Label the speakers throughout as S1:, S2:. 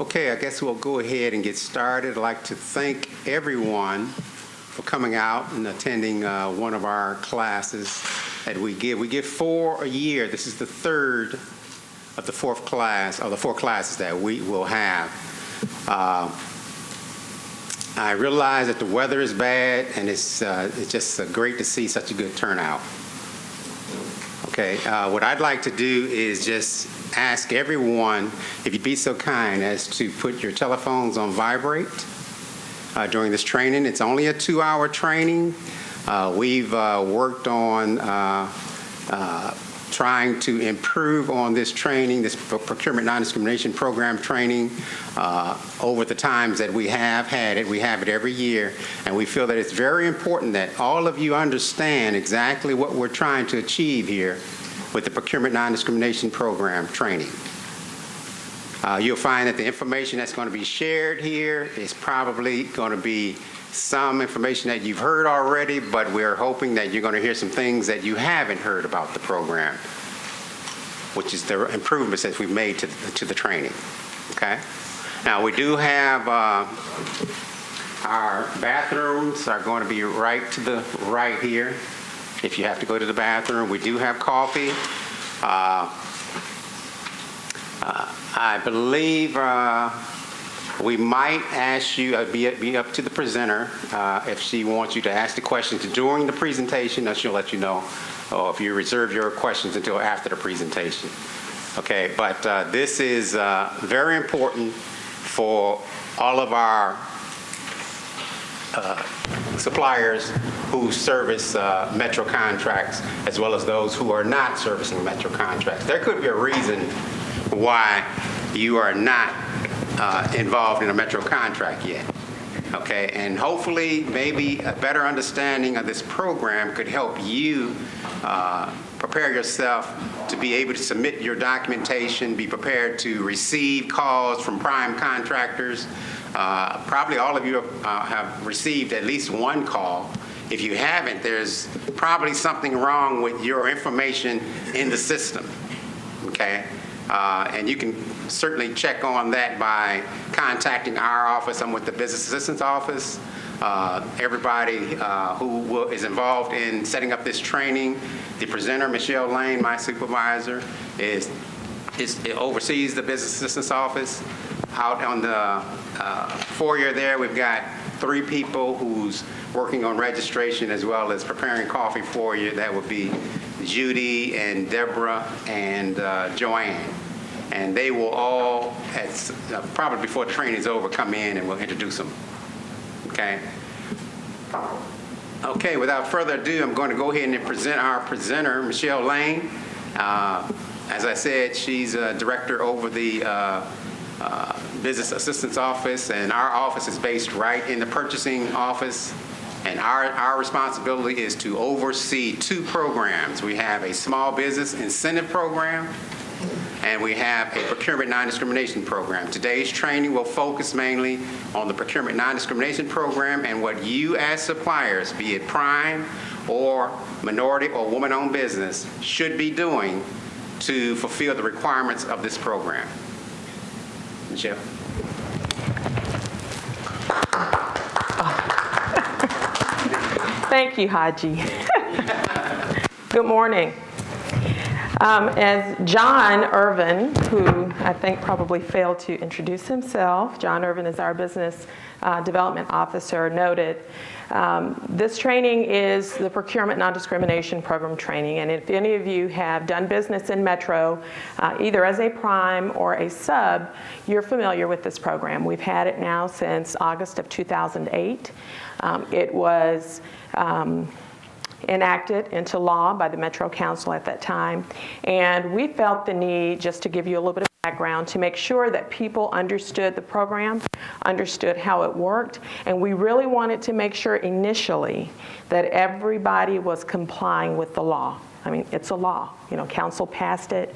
S1: Okay, I guess we'll go ahead and get started. I'd like to thank everyone for coming out and attending one of our classes that we give. We give 4 a year. This is the third of the four classes that we will have. I realize that the weather is bad, and it's just great to see such a good turnout. Okay, what I'd like to do is just ask everyone, if you'd be so kind as to put your telephones on vibrate during this training. It's only a 2-hour training. We've worked on trying to improve on this training, this procurement non-discrimination program training, over the times that we have had it. We have it every year, and we feel that it's very important that all of you understand exactly what we're trying to achieve here with the procurement non-discrimination program training. You'll find that the information that's going to be shared here is probably going to be some information that you've heard already, but we're hoping that you're going to hear some things that you haven't heard about the program, which is the improvements that we've made to the training. Okay? Now, we do have our bathrooms are going to be right to the right here. If you have to go to the bathroom, we do have coffee. I believe we might ask you, be up to the presenter, if she wants you to ask the questions during the presentation, she'll let you know, or if you reserve your questions until after the presentation. Okay, but this is very important for all of our suppliers who service Metro contracts, as well as those who are not servicing Metro contracts. There could be a reason why you are not involved in a Metro contract yet. Okay, and hopefully maybe a better understanding of this program could help you prepare yourself to be able to submit your documentation, be prepared to receive calls from prime contractors. Probably all of you have received at least one call. If you haven't, there's probably something wrong with your information in the system, okay? And you can certainly check on that by contacting our office. I'm with the Business Assistance Office. Everybody who is involved in setting up this training, the presenter, Michelle Lane, my supervisor, oversees the Business Assistance Office. Out on the foyer there, we've got 3 people who's working on registration as well as preparing coffee for you. That would be Judy and Deborah and Joanne. And they will all, probably before the training is over, come in and we'll introduce them. Okay? Okay, without further ado, I'm going to go ahead and present our presenter, Michelle Lane. As I said, she's a director over the Business Assistance Office, and our office is based right in the purchasing office. And our responsibility is to oversee 2 programs. We have a small business incentive program, and we have a procurement non-discrimination program. Today's training will focus mainly on the procurement non-discrimination program and what you as suppliers, be it prime or minority or woman-owned business, should be doing to fulfill the requirements of this program. Michelle.
S2: Thank you, Haji. Good morning. As John Irvin, who I think probably failed to introduce himself, John Irvin is our Business Development Officer, noted, this training is the Procurement Non-Discrimination Program training, and if any of you have done business in Metro, either as a prime or a sub, you're familiar with this program. We've had it now since August of 2008. It was enacted into law by the Metro Council at that time, and we felt the need, just to give you a little bit of background, to make sure that people understood the program, understood how it worked, and we really wanted to make sure initially that everybody was complying with the law. I mean, it's a law. You know, council passed it,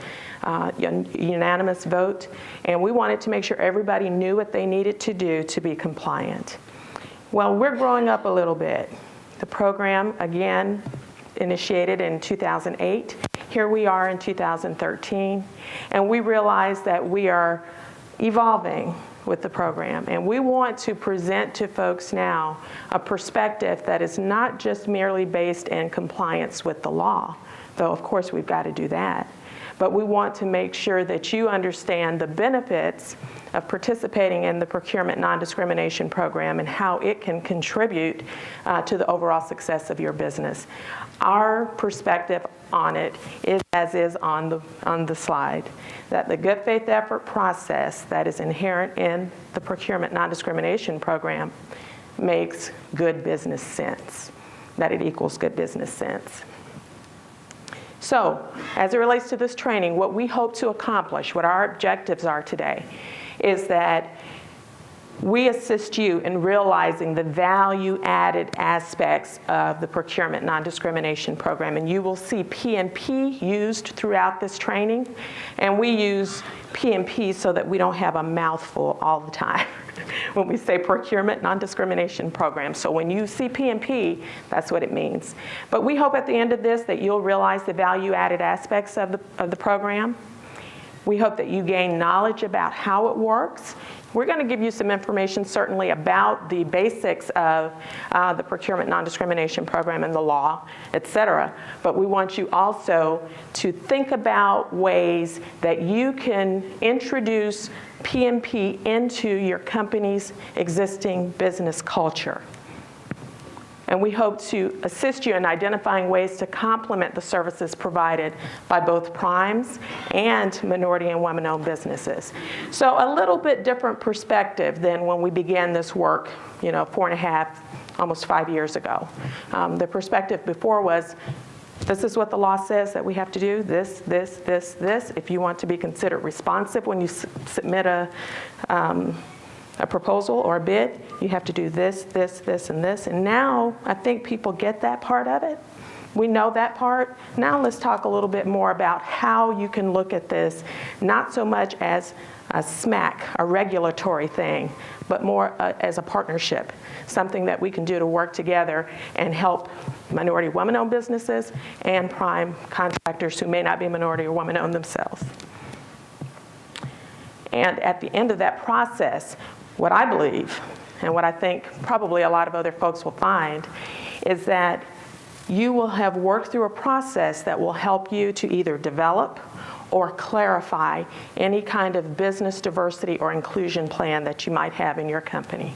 S2: unanimous vote, and we wanted to make sure everybody knew what they needed to do to be compliant. Well, we're growing up a little bit. The program, again, initiated in 2008. Here we are in 2013, and we realize that we are evolving. with the program. And we want to present to folks now a perspective that is not just merely based in compliance with the law, though of course we've got to do that. But we want to make sure that you understand the benefits of participating in the procurement non-discrimination program and how it can contribute to the overall success of your business. Our perspective on it is as is on the slide, that the good faith effort process that is inherent in the procurement non-discrimination program makes good business sense, that it equals good business sense. So, as it relates to this training, what we hope to accomplish, what our objectives are today, is that we assist you in realizing the value-added aspects of the procurement non-discrimination program. And you will see P&P used throughout this training. And we use P&P so that we don't have a mouthful all the time when we say procurement non-discrimination program. So when you see P&P, that's what it means. But we hope at the end of this that you'll realize the value-added aspects of the program. We hope that you gain knowledge about how it works. We're going to give you some information certainly about the basics of the procurement non-discrimination program and the law, et cetera. But we want you also to think about ways that you can introduce P&P into your company's existing business culture. And we hope to assist you in identifying ways to complement the services provided by both primes and minority and women-owned businesses. So a little bit different perspective than when we began this work, 4.5, almost 5 years ago. The perspective before was, this is what the law says that we have to do, this. If you want to be considered responsive when you submit a proposal or a bid, you have to do this, and this. And now I think people get that part of it. We know that part. Now let's talk a little bit more about how you can look at this, not so much as a SMAC, a regulatory thing, but more as a partnership, something that we can do to work together and help minority women-owned businesses and prime contractors who may not be minority or women-owned themselves. And at the end of that process, what I believe, and what I think probably a lot of other folks will find, is that you will have worked through a process that will help you to either develop or clarify any kind of business diversity or inclusion plan that you might have in your company.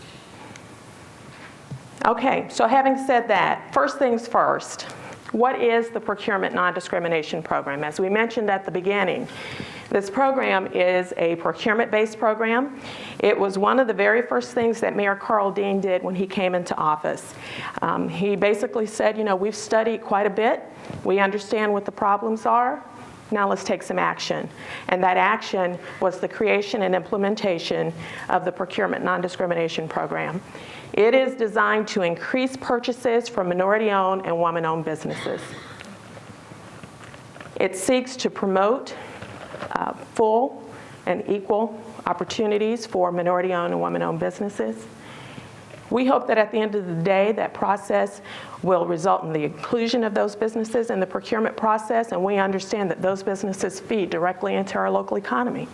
S2: Okay, so having said that, first things first, what is the procurement non-discrimination program? As we mentioned at the beginning, this program is a procurement-based program. It was one of the very first things that Mayor Carl Dean did when he came into office. He basically said, we've studied quite a bit. We understand what the problems are. Now let's take some action. And that action was the creation and implementation of the procurement non-discrimination program. It is designed to increase purchases from minority-owned and women-owned businesses. It seeks to promote full and equal opportunities for minority-owned and women-owned businesses. We hope that at the end of the day, that process will result in the inclusion of those businesses in the procurement process, and we understand that those businesses feed directly into our local economy.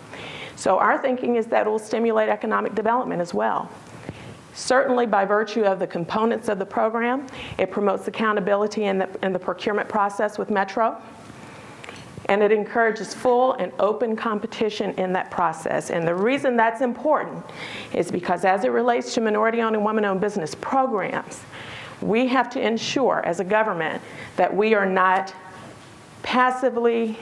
S2: So our thinking is that it will stimulate economic development as well. Certainly by virtue of the components of the program, it promotes accountability in the procurement process with Metro. And it encourages full and open competition in that process. And the reason that's important is because as it relates to minority-owned and women-owned business programs, we have to ensure as a government that we are not passively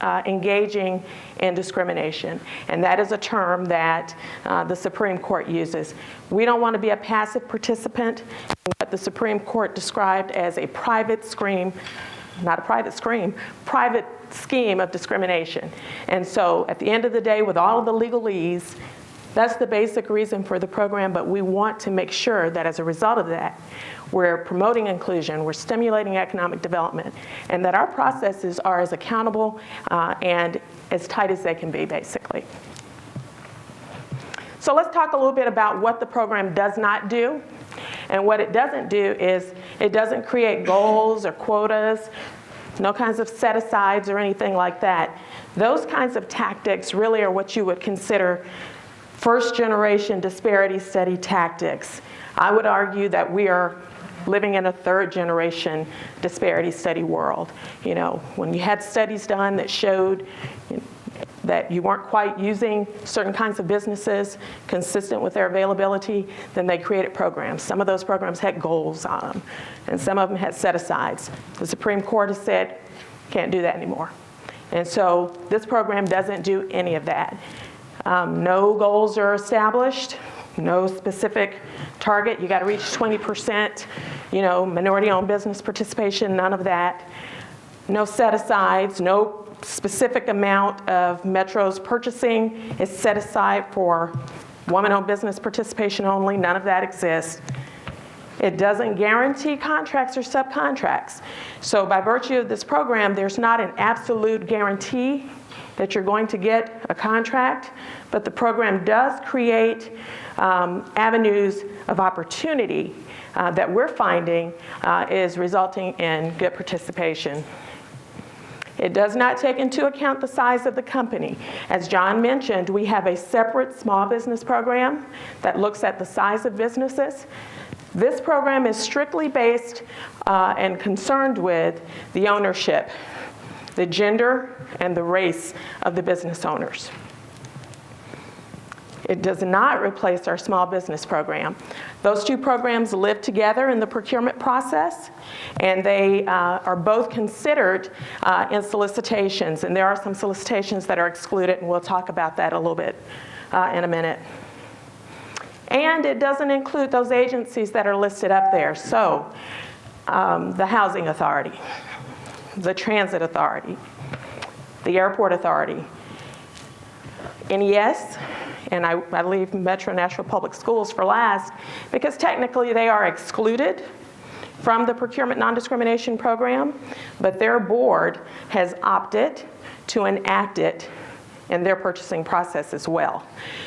S2: engaging in discrimination. And that is a term that the Supreme Court uses. We don't want to be a passive participant in what the Supreme Court described as a private scheme of discrimination. And so at the end of the day, with all of the legalese, that's the basic reason for the program, but we want to make sure that as a result of that, we're promoting inclusion, we're stimulating economic development, and that our processes are as accountable and as tight as they can be, basically. So let's talk a little bit about what the program does not do. And what it doesn't do is it doesn't create goals or quotas, no kinds of set-asides or anything like that. Those kinds of tactics really are what you would consider first-generation disparity study tactics. I would argue that we are living in a third-generation disparity study world. You know, when you had studies done that showed that you weren't quite using certain kinds of businesses consistent with their availability, then they created programs. Some of those programs had goals on them, and some of them had set-asides. The Supreme Court has said, can't do that anymore. And so this program doesn't do any of that. No goals are established, no specific target. You got to reach 20%, you know, minority-owned business participation, none of that. No set-asides, no specific amount of Metro's purchasing is set aside for woman-owned business participation only. None of that exists. It doesn't guarantee contracts or subcontracts. So by virtue of this program, there's not an absolute guarantee that you're going to get a contract, but the program does create avenues of opportunity that we're finding is resulting in good participation. It does not take into account the size of the company. As John mentioned, we have a separate small business program that looks at the size of businesses. This program is strictly based and concerned with the ownership, the gender, and the race of the business owners. It does not replace our small business program. Those two programs live together in the procurement process, and they are both considered in solicitations. And there are some solicitations that are excluded, and we'll talk about that a little bit in a minute. And it doesn't include those agencies that are listed up there. So the Housing Authority, the Transit Authority, the Airport Authority, NES, and I leave Metro Nashville Public Schools for last because technically they are excluded from the procurement non-discrimination program, but their board has opted to enact it in their purchasing process as well.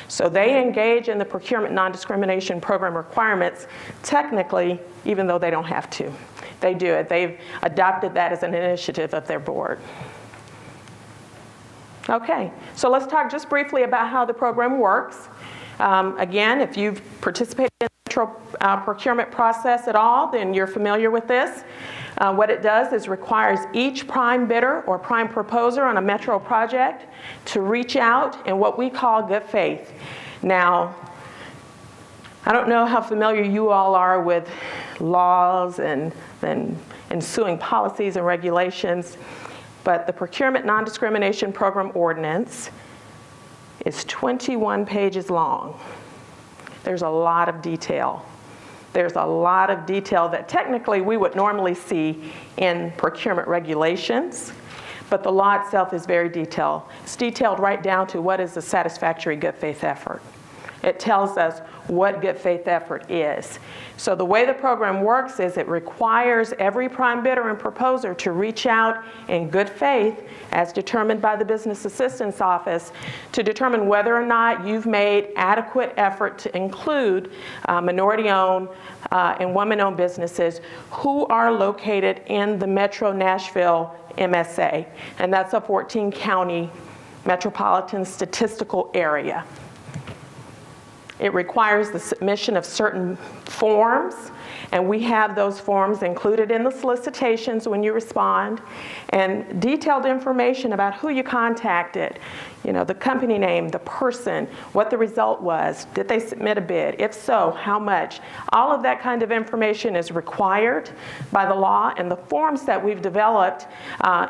S2: So they engage in the procurement non-discrimination program requirements technically, even though they don't have to. They do it. They've adopted that as an initiative of their board. Okay, so let's talk just briefly about how the program works. Again, if you've participated in the Metro procurement process at all, then you're familiar with this. What it does is requires each prime bidder or prime proposer on a Metro project to reach out in what we call good faith. Now, I don't know how familiar you all are with laws and ensuing policies and regulations, but the Procurement Non-Discrimination Program Ordinance is 21 pages long. There's a lot of detail. There's a lot of detail that technically we would normally see in procurement regulations, but the law itself is very detailed. It's detailed right down to what is a satisfactory good faith effort. It tells us what good faith effort is. So the way the program works is it requires every prime bidder and proposer to reach out in good faith, as determined by the Business Assistance Office, to determine whether or not you've made adequate effort to include minority-owned and women-owned businesses who are located in the Metro Nashville MSA, and that's a 14-county metropolitan statistical area. It requires the submission of certain forms, and we have those forms included in the solicitations when you respond, and detailed information about who you contacted, you know, the company name, the person, what the result was, did they submit a bid, if so, how much. All of that kind of information is required by the law, and the forms that we've developed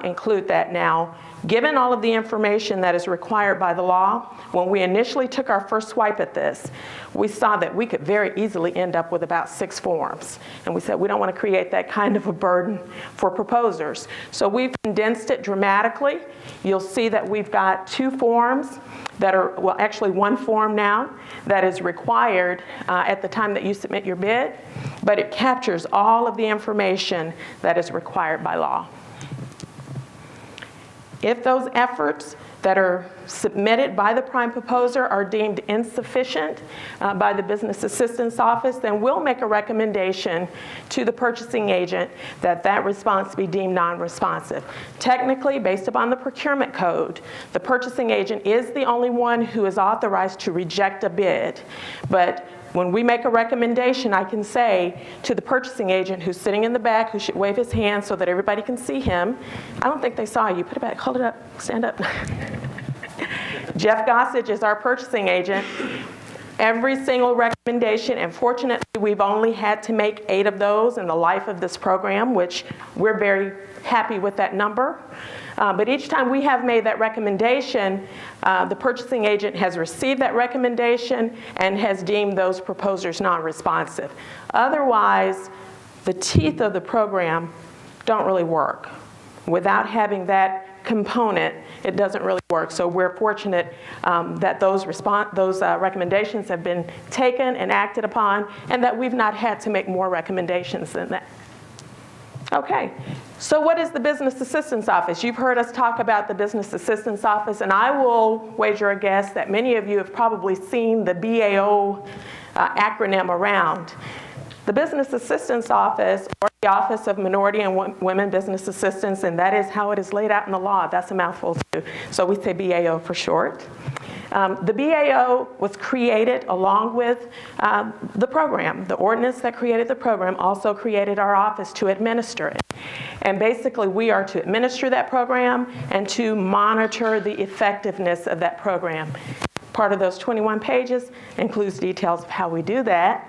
S2: include that. Now, given all of the information that is required by the law, when we initially took our first swipe at this, we saw that we could very easily end up with about 6 forms. And we said we don't want to create that kind of a burden for proposers. So we've condensed it dramatically. You'll see that we've got 2 forms that are, well, actually 1 form now that is required at the time that you submit your bid, but it captures all of the information that is required by law. If those efforts that are submitted by the prime proposer are deemed insufficient by the Business Assistance Office, then we'll make a recommendation to the purchasing agent that that response be deemed non-responsive. Technically, based upon the procurement code, the purchasing agent is the only one who is authorized to reject a bid. But when we make a recommendation, I can say to the purchasing agent who's sitting in the back, who should wave his hand so that everybody can see him. I don't think they saw you. Put it back. Hold it up. Stand up. Jeff Gossage is our purchasing agent. Every single recommendation, and fortunately, we've only had to make 8 of those in the life of this program, which we're very happy with that number. But each time we have made that recommendation, the purchasing agent has received that recommendation and has deemed those proposers non-responsive. Otherwise, the teeth of the program don't really work. Without having that component, it doesn't really work. So we're fortunate that those recommendations have been taken and acted upon, and that we've not had to make more recommendations than that. Okay, so what is the Business Assistance Office? You've heard us talk about the Business Assistance Office, and I will wager a guess that many of you have probably seen the BAO acronym around. The Business Assistance Office, or the Office of Minority and Women Business Assistants, and that is how it is laid out in the law. That's a mouthful too, so we say BAO for short. The BAO was created along with the program. The ordinance that created the program also created our office to administer it. And basically, we are to administer that program and to monitor the effectiveness of that program. Part of those 21 pages includes details of how we do that.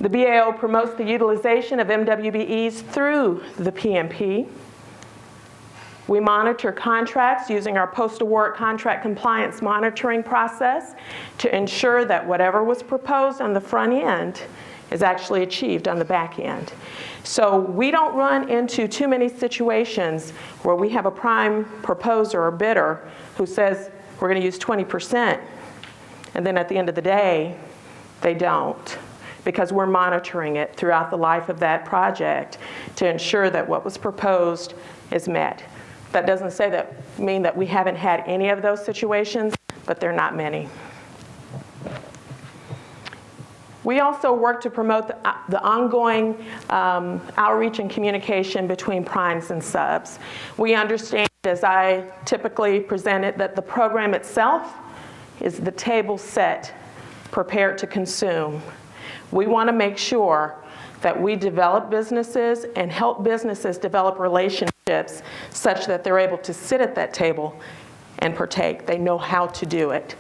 S2: The BAO promotes the utilization of MWBEs through the PMP. We monitor contracts using our post-award contract compliance monitoring process to ensure that whatever was proposed on the front end is actually achieved on the back end. So we don't run into too many situations where we have a prime proposer or bidder who says we're going to use 20%, and then at the end of the day, they don't, because we're monitoring it throughout the life of that project to ensure that what was proposed is met. That doesn't mean that we haven't had any of those situations, but they're not many. We also work to promote the ongoing outreach and communication between primes and subs. We understand, as I typically present it, that the program itself is the table set, prepared to consume. We want to make sure that we develop businesses and help businesses develop relationships such that they're able to sit at that table and partake. They know how to do it.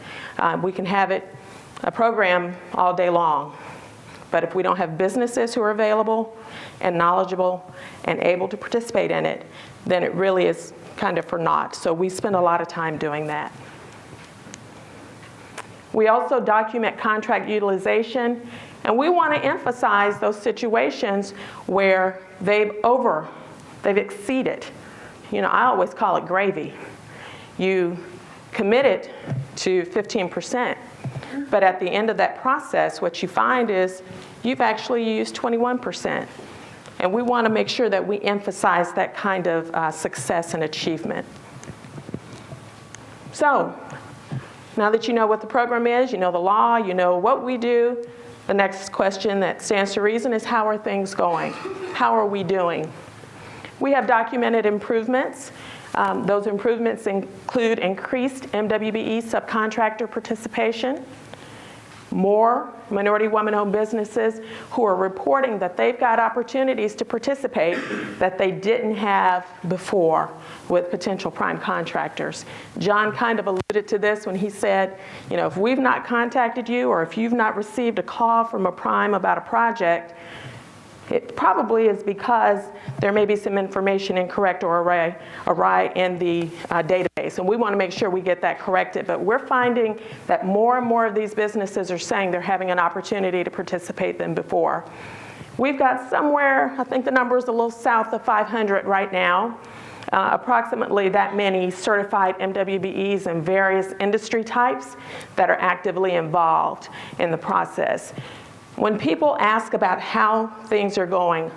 S2: We can have a program all day long, but if we don't have businesses who are available and knowledgeable and able to participate in it, then it really is kind of for naught. So we spend a lot of time doing that. We also document contract utilization, and we want to emphasize those situations where they've exceeded. You know, I always call it gravy. You committed to 15%, but at the end of that process, what you find is you've actually used 21%. And we want to make sure that we emphasize that kind of success and achievement. So, now that you know what the program is, you know the law, you know what we do, the next question that stands to reason is, how are things going? How are we doing? We have documented improvements. Those improvements include increased MWBE subcontractor participation, more minority woman-owned businesses who are reporting that they've got opportunities to participate that they didn't have before with potential prime contractors. John kind of alluded to this when he said, you know, if we've not contacted you or if you've not received a call from a prime about a project, it probably is because there may be some information incorrect or awry in the database. And we want to make sure we get that corrected. But we're finding that more and more of these businesses are saying they're having an opportunity to participate than before. We've got somewhere, I think the number is a little south of 500 right now, approximately that many certified MWBEs in various industry types that are actively involved in the process. When people ask about how things are going,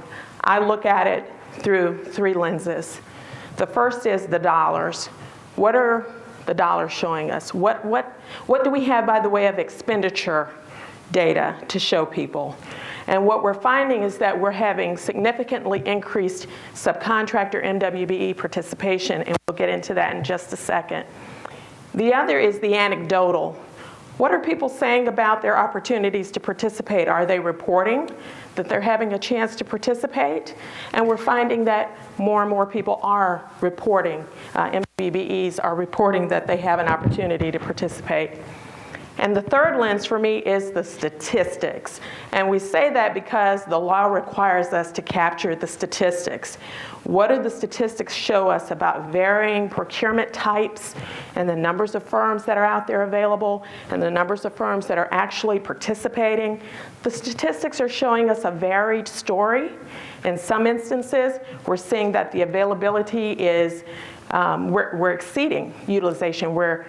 S2: I look at it through 3 lenses. The first is the dollars. What are the dollars showing us? What do we have by the way of expenditure data to show people? And what we're finding is that we're having significantly increased subcontractor MWBE participation, and we'll get into that in just a second. The other is the anecdotal. What are people saying about their opportunities to participate? Are they reporting that they're having a chance to participate? And we're finding that more and more people are reporting, MWBEs are reporting that they have an opportunity to participate. And the third lens for me is the statistics. And we say that because the law requires us to capture the statistics. What do the statistics show us about varying procurement types and the numbers of firms that are out there available and the numbers of firms that are actually participating? The statistics are showing us a varied story. In some instances, we're seeing that the availability is, we're exceeding utilization. We're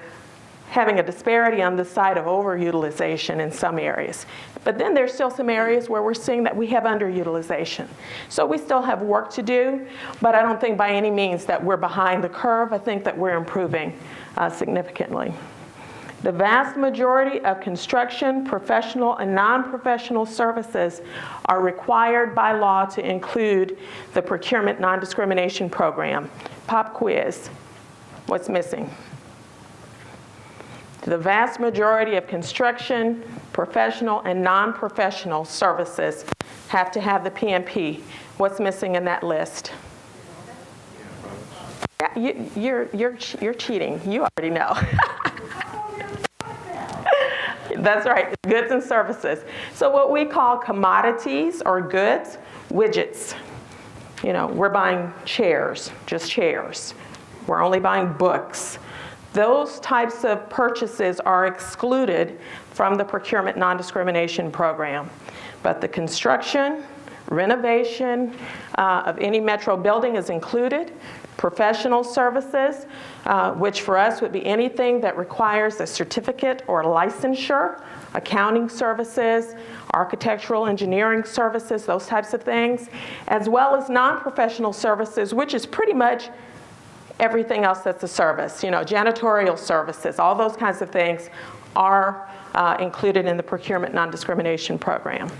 S2: having a disparity on the side of overutilization in some areas. But then there's still some areas where we're seeing that we have underutilization. So we still have work to do, but I don't think by any means that we're behind the curve. I think that we're improving significantly. The vast majority of construction, professional, and non-professional services are required by law to include the procurement non-discrimination program. Pop quiz. What's missing? The vast majority of construction, professional, and non-professional services have to have the PMP. What's missing in that list? Yeah, you're cheating. You already know. That's right, goods and services. So what we call commodities or goods, widgets. You know, we're buying chairs, just chairs. We're only buying books. Those types of purchases are excluded from the procurement non-discrimination program. But the construction, renovation of any metro building is included. Professional services, which for us would be anything that requires a certificate or licensure, accounting services, architectural engineering services, those types of things, as well as non-professional services, which is pretty much everything else that's a service, you know, janitorial services, all those kinds of things are included in the procurement non-discrimination program.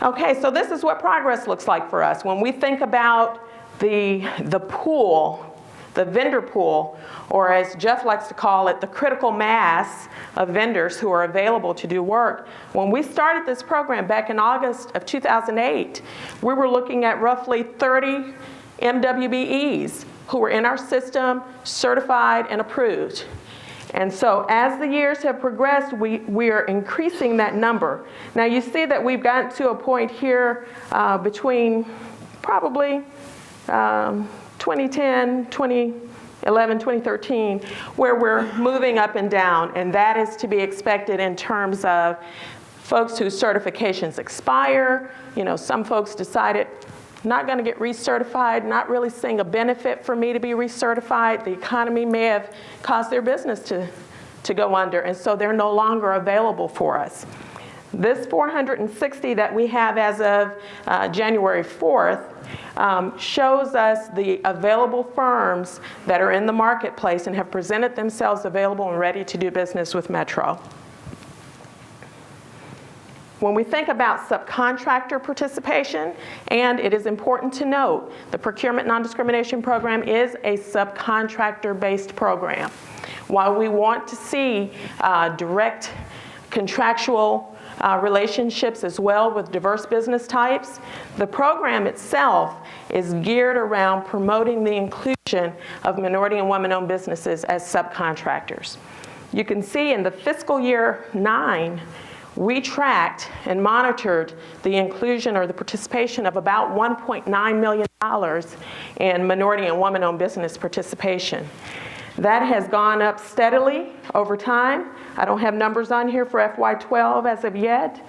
S2: Okay, so this is what progress looks like for us. When we think about the pool, the vendor pool, or as Jeff likes to call it, the critical mass of vendors who are available to do work. When we started this program back in August of 2008, we were looking at roughly 30 MWBEs who were in our system, certified and approved. And so as the years have progressed, we are increasing that number. Now you see that we've gotten to a point here between probably 2010, 2011, 2013, where we're moving up and down, and that is to be expected in terms of folks whose certifications expire. You know, some folks decided not going to get recertified, not really seeing a benefit for me to be recertified. The economy may have caused their business to go under, and so they're no longer available for us. This 460 that we have as of January 4th shows us the available firms that are in the marketplace and have presented themselves available and ready to do business with Metro. When we think about subcontractor participation, and it is important to note, the procurement non-discrimination program is a subcontractor-based program. While we want to see direct contractual relationships as well with diverse business types, the program itself is geared around promoting the inclusion of minority and women-owned businesses as subcontractors. You can see in the fiscal year 9, we tracked and monitored the inclusion or the participation of about $1.9 million in minority and woman-owned business participation. That has gone up steadily over time. I don't have numbers on here for FY12 as of yet,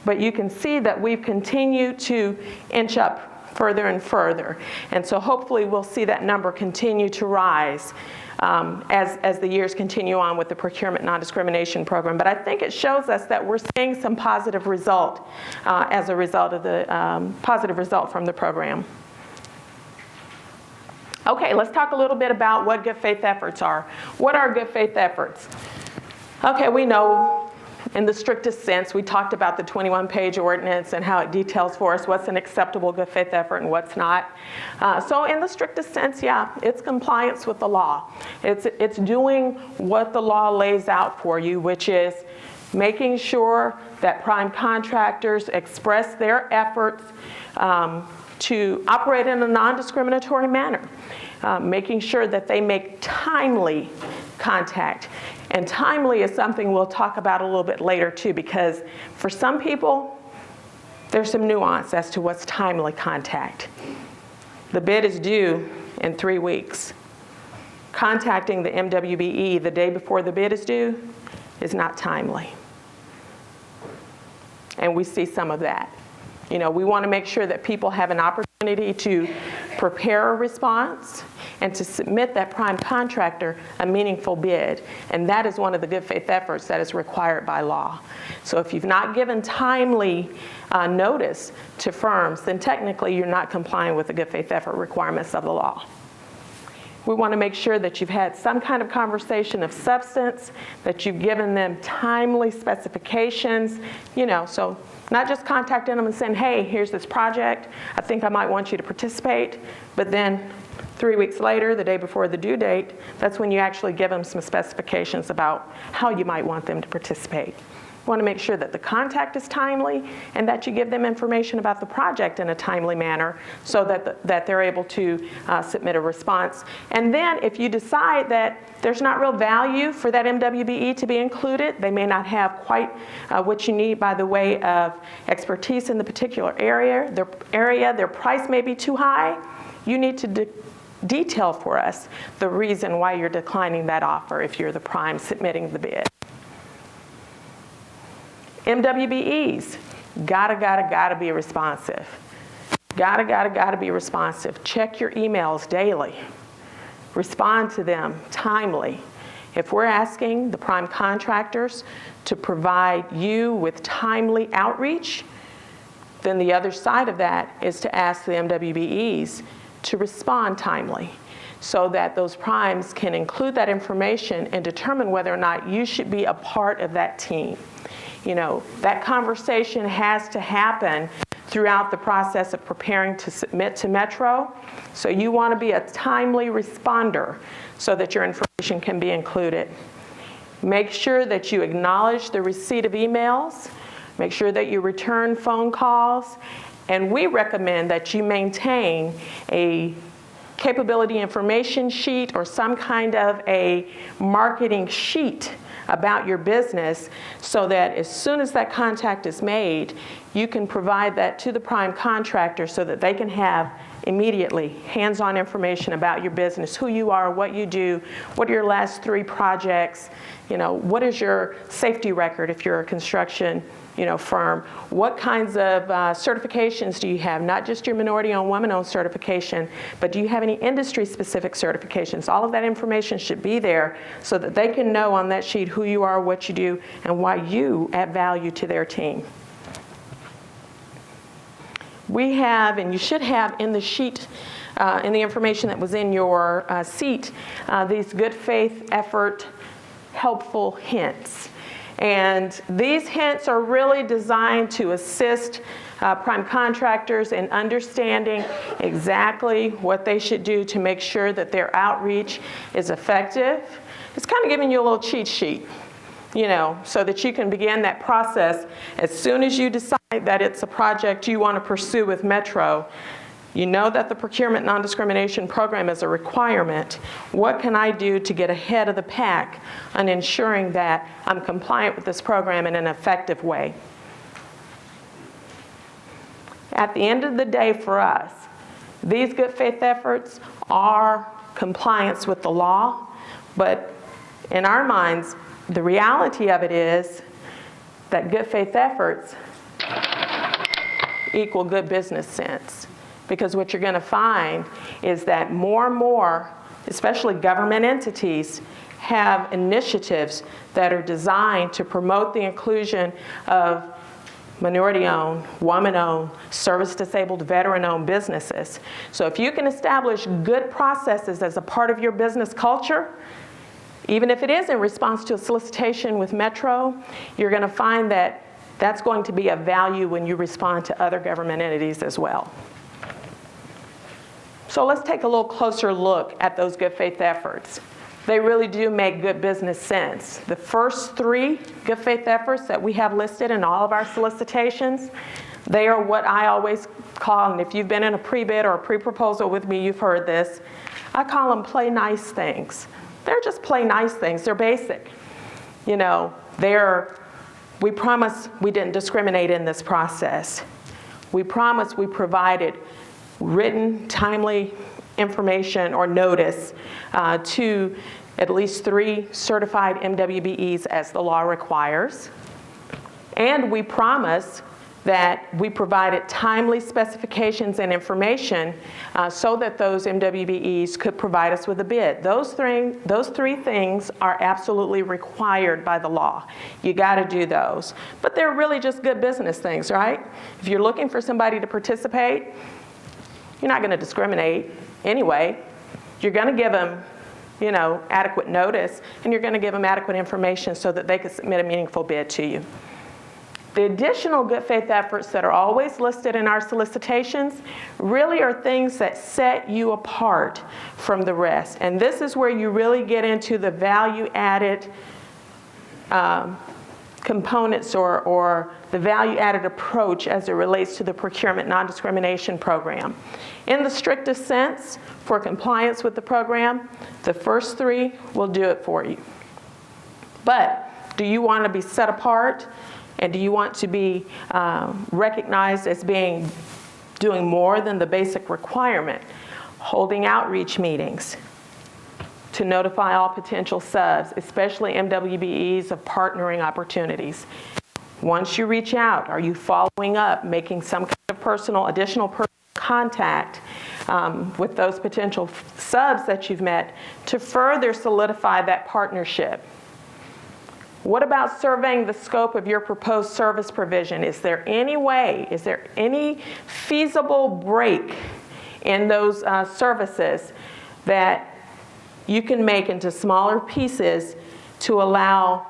S2: but you can see that we've continued to inch up further and further. And so hopefully we'll see that number continue to rise as the years continue on with the procurement non-discrimination program. But I think it shows us that we're seeing some positive result as a result of the positive result from the program. Okay, let's talk a little bit about what good faith efforts are. What are good faith efforts? Okay, we know in the strictest sense, we talked about the 21-page ordinance and how it details for us what's an acceptable good faith effort and what's not. So in the strictest sense, yeah, it's compliance with the law. It's doing what the law lays out for you, which is making sure that prime contractors express their efforts to operate in a non-discriminatory manner, making sure that they make timely contact. And timely is something we'll talk about a little bit later too, because for some people, there's some nuance as to what's timely contact. The bid is due in 3 weeks. Contacting the MWBE the day before the bid is due is not timely. And we see some of that. You know, we want to make sure that people have an opportunity to prepare a response and to submit that prime contractor a meaningful bid. And that is one of the good faith efforts that is required by law. So if you've not given timely notice to firms, then technically you're not complying with the good faith effort requirements of the law. We want to make sure that you've had some kind of conversation of substance, that you've given them timely specifications, you know, so not just contacting them and saying, hey, here's this project, I think I might want you to participate, but then 3 weeks later, the day before the due date, that's when you actually give them some specifications about how you might want them to participate. You want to make sure that the contact is timely and that you give them information about the project in a timely manner so that they're able to submit a response. And then if you decide that there's not real value for that MWBE to be included, they may not have quite what you need by the way of expertise in the particular area, their price may be too high, you need to detail for us the reason why you're declining that offer if you're the prime submitting the bid. MWBEs, gotta be responsive. Gotta be responsive. Check your emails daily. Respond to them timely. If we're asking the prime contractors to provide you with timely outreach, then the other side of that is to ask the MWBEs to respond timely so that those primes can include that information and determine whether or not you should be a part of that team. You know, that conversation has to happen throughout the process of preparing to submit to Metro. So you want to be a timely responder so that your information can be included. Make sure that you acknowledge the receipt of emails. Make sure that you return phone calls. And we recommend that you maintain a capability information sheet or some kind of a marketing sheet about your business so that as soon as that contact is made, you can provide that to the prime contractor so that they can have immediately hands-on information about your business, who you are, what you do, what are your last 3 projects, you know, what is your safety record if you're a construction firm, what kinds of certifications do you have, not just your minority-owned, women-owned certification, but do you have any industry-specific certifications? All of that information should be there so that they can know on that sheet who you are, what you do, and why you add value to their team. We have, and you should have in the sheet, in the information that was in your seat, these good faith effort helpful hints. And these hints are really designed to assist prime contractors in understanding exactly what they should do to make sure that their outreach is effective. It's kind of giving you a little cheat sheet, so that you can begin that process as soon as you decide that it's a project you want to pursue with Metro. You know that the procurement non-discrimination program is a requirement. What can I do to get ahead of the pack on ensuring that I'm compliant with this program in an effective way? At the end of the day for us, these good faith efforts are compliance with the law, but in our minds, the reality of it is that good faith efforts equal good business sense. Because what you're going to find is that more and more, especially government entities, have initiatives that are designed to promote the inclusion of minority-owned, woman-owned, service-disabled, veteran-owned businesses. So if you can establish good processes as a part of your business culture, even if it is in response to a solicitation with Metro, you're going to find that that's going to be of value when you respond to other government entities as well. So let's take a little closer look at those good faith efforts. They really do make good business sense. The first 3 good faith efforts that we have listed in all of our solicitations, they are what I always call, and if you've been in a pre-bid or a pre-proposal with me, you've heard this, I call them play nice things. They're just play nice things. They're basic. You know, we promise we didn't discriminate in this process. We promise we provided written, timely information or notice to at least 3 certified MWBEs as the law requires. And we promise that we provided timely specifications and information so that those MWBEs could provide us with a bid. Those three things are absolutely required by the law. You got to do those. But they're really just good business things, right? If you're looking for somebody to participate, you're not going to discriminate anyway. You're going to give them, you know, adequate notice, and you're going to give them adequate information so that they can submit a meaningful bid to you. The additional good faith efforts that are always listed in our solicitations really are things that set you apart from the rest. And this is where you really get into the value-added components or the value-added approach as it relates to the procurement non-discrimination program. In the strictest sense, for compliance with the program, the first 3 will do it for you. But do you want to be set apart? And do you want to be recognized as doing more than the basic requirement? Holding outreach meetings to notify all potential subs, especially MWBEs, of partnering opportunities. Once you reach out, are you following up, making some kind of additional personal contact with those potential subs that you've met to further solidify that partnership? What about surveying the scope of your proposed service provision? Is there any feasible break in those services that you can make into smaller pieces to allow,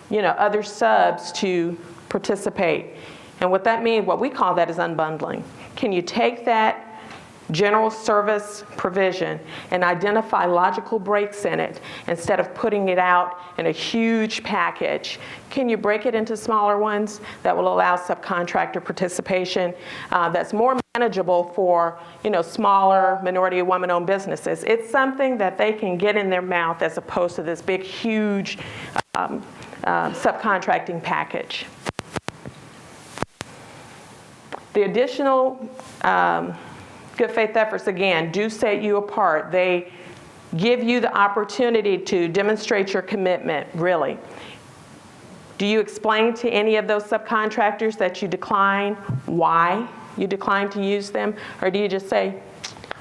S2: you know, other subs to participate? And what that means, what we call that is unbundling. Can you take that general service provision and identify logical breaks in it instead of putting it out in a huge package? Can you break it into smaller ones that will allow subcontractor participation that's more manageable for, you know, smaller minority woman-owned businesses? It's something that they can get in their mouth as opposed to this big, huge subcontracting package. The additional good faith efforts, again, do set you apart. They give you the opportunity to demonstrate your commitment, really. Do you explain to any of those subcontractors that you decline why you decline to use them? Or do you just say,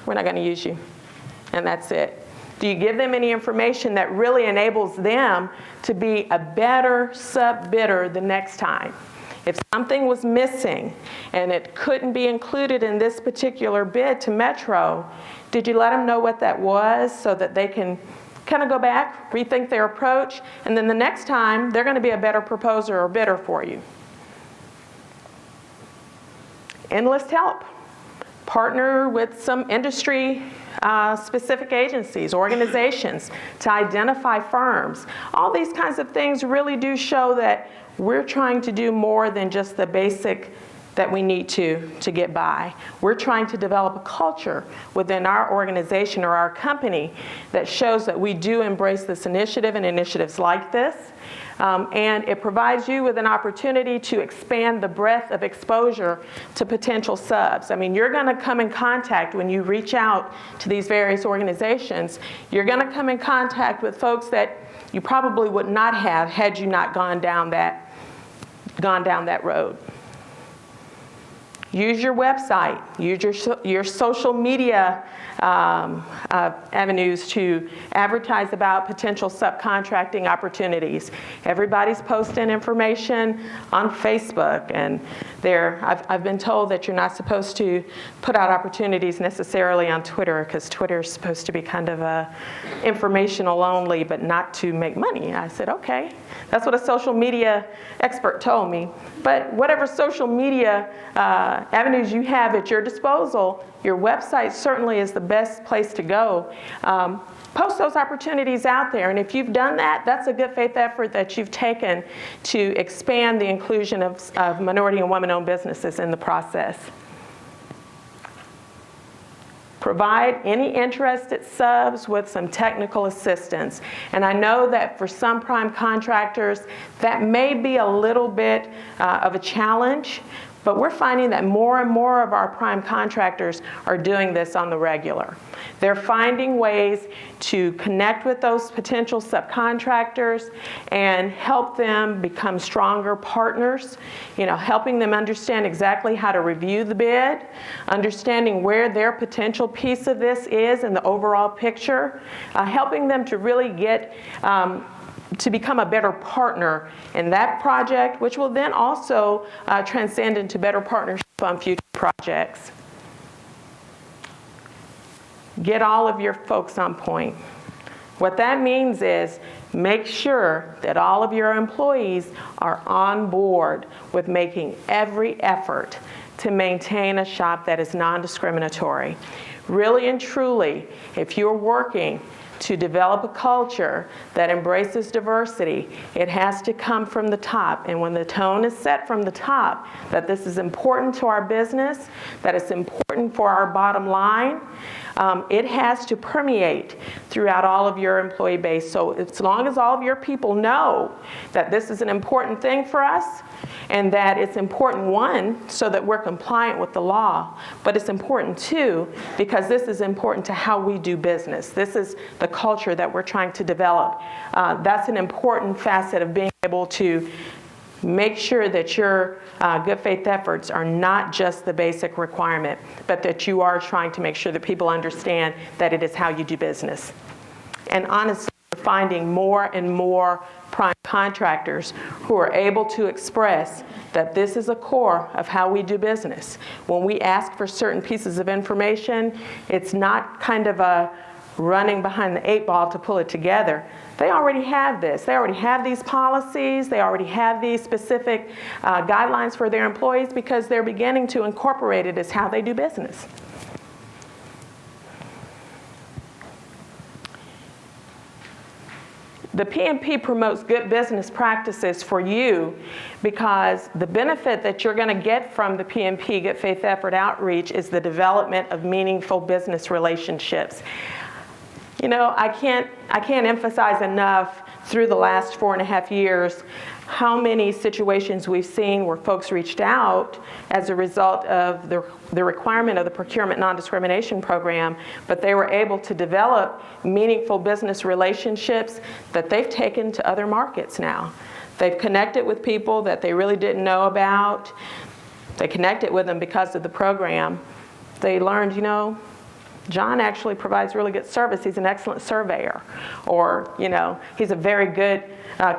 S2: we're not going to use you, and that's it? Do you give them any information that really enables them to be a better sub-bidder the next time? If something was missing and it couldn't be included in this particular bid to Metro, did you let them know what that was so that they can kind of go back, rethink their approach, and then the next time they're going to be a better proposer or bidder for you? Enlist help. Partner with some industry specific agencies, organizations to identify firms. All these kinds of things really do show that we're trying to do more than just the basic that we need to get by. We're trying to develop a culture within our organization or our company that shows that we do embrace this initiative and initiatives like this. And it provides you with an opportunity to expand the breadth of exposure to potential subs. I mean, you're going to come in contact when you reach out to these various organizations. You're going to come in contact with folks that you probably would not have had you not gone down that road. Use your website, use your social media avenues to advertise about potential subcontracting opportunities. Everybody's posting information on Facebook, and I've been told that you're not supposed to put out opportunities necessarily on Twitter, because Twitter is supposed to be kind of informational only, but not to make money. I said, okay, that's what a social media expert told me. But whatever social media avenues you have at your disposal, your website certainly is the best place to go. Post those opportunities out there, and if you've done that, that's a good faith effort that you've taken to expand the inclusion of minority and women-owned businesses in the process. Provide any interested subs with some technical assistance. And I know that for some prime contractors, that may be a little bit of a challenge, but we're finding that more and more of our prime contractors are doing this on the regular. They're finding ways to connect with those potential subcontractors and help them become stronger partners, helping them understand exactly how to review the bid, understanding where their potential piece of this is in the overall picture, helping them to really get to become a better partner in that project, which will then also transcend into better partnership on future projects. Get all of your folks on point. What that means is make sure that all of your employees are on board with making every effort to maintain a shop that is non-discriminatory. Really and truly, if you're working to develop a culture that embraces diversity, it has to come from the top. And when the tone is set from the top, that this is important to our business, that it's important for our bottom line, it has to permeate throughout all of your employee base. So as long as all of your people know that this is an important thing for us, and that it's important, one, so that we're compliant with the law, but it's important, two, because this is important to how we do business. This is the culture that we're trying to develop. That's an important facet of being able to make sure that your good faith efforts are not just the basic requirement, but that you are trying to make sure that people understand that it is how you do business. And honestly, we're finding more and more prime contractors who are able to express that this is a core of how we do business. When we ask for certain pieces of information, it's not kind of a running behind the 8 ball to pull it together. They already have this. They already have these policies. They already have these specific guidelines for their employees, because they're beginning to incorporate it as how they do business. The PMP promotes good business practices for you, because the benefit that you're going to get from the PMP Good Faith Effort Outreach is the development of meaningful business relationships. I can't emphasize enough through the last 4.5 years how many situations we've seen where folks reached out as a result of the requirement of the procurement non-discrimination program, but they were able to develop meaningful business relationships that they've taken to other markets now. They've connected with people that they really didn't know about. They connected with them because of the program. They learned, John actually provides really good service. He's an excellent surveyor. Or, he's a very good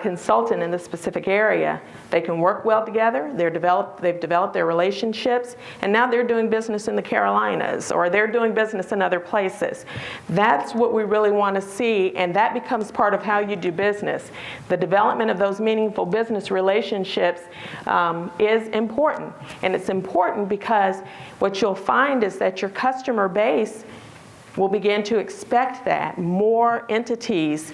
S2: consultant in this specific area. They can work well together. They've developed their relationships, and now they're doing business in the Carolinas, or they're doing business in other places. That's what we really want to see, and that becomes part of how you do business. The development of those meaningful business relationships is important, and it's important because what you'll find is that your customer base will begin to expect that. More entities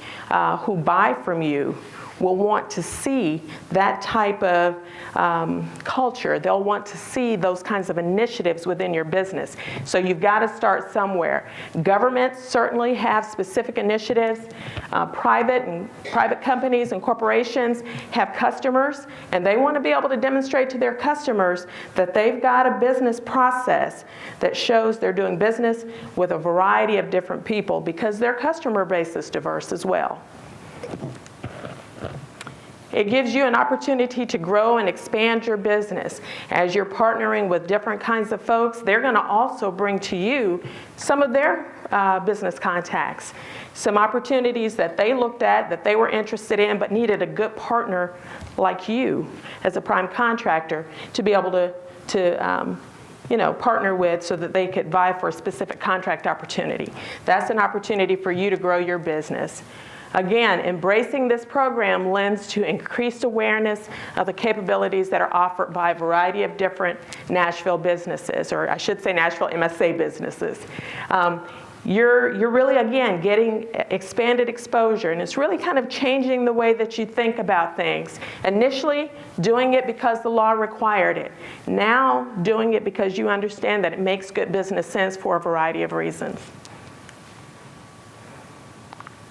S2: who buy from you will want to see that type of culture. They'll want to see those kinds of initiatives within your business. So you've got to start somewhere. Governments certainly have specific initiatives. Private companies and corporations have customers, and they want to be able to demonstrate to their customers that they've got a business process that shows they're doing business with a variety of different people, because their customer base is diverse as well. It gives you an opportunity to grow and expand your business. As you're partnering with different kinds of folks, they're going to also bring to you some of their business contacts, some opportunities that they looked at, that they were interested in, but needed a good partner like you as a prime contractor to be able to partner with so that they could vie for a specific contract opportunity. That's an opportunity for you to grow your business. Again, embracing this program lends to increased awareness of the capabilities that are offered by a variety of different Nashville businesses, or I should say Nashville MSA businesses. You're really, again, getting expanded exposure, and it's really kind of changing the way that you think about things. Initially, doing it because the law required it. Now, doing it because you understand that it makes good business sense for a variety of reasons.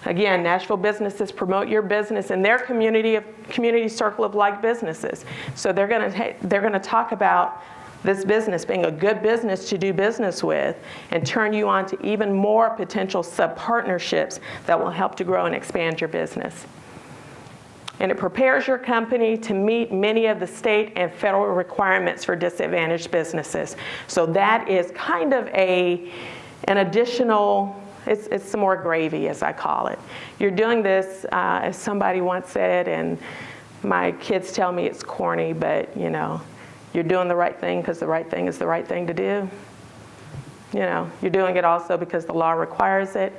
S2: Again, Nashville businesses promote your business in their community circle of like businesses. So they're going to talk about this business being a good business to do business with and turn you on to even more potential sub-partnerships that will help to grow and expand your business. And it prepares your company to meet many of the state and federal requirements for disadvantaged businesses. So that is kind of an additional, it's some more gravy, as I call it. You're doing this, as somebody once said, and my kids tell me it's corny, but you're doing the right thing because the right thing is the right thing to do. You're doing it also because the law requires it.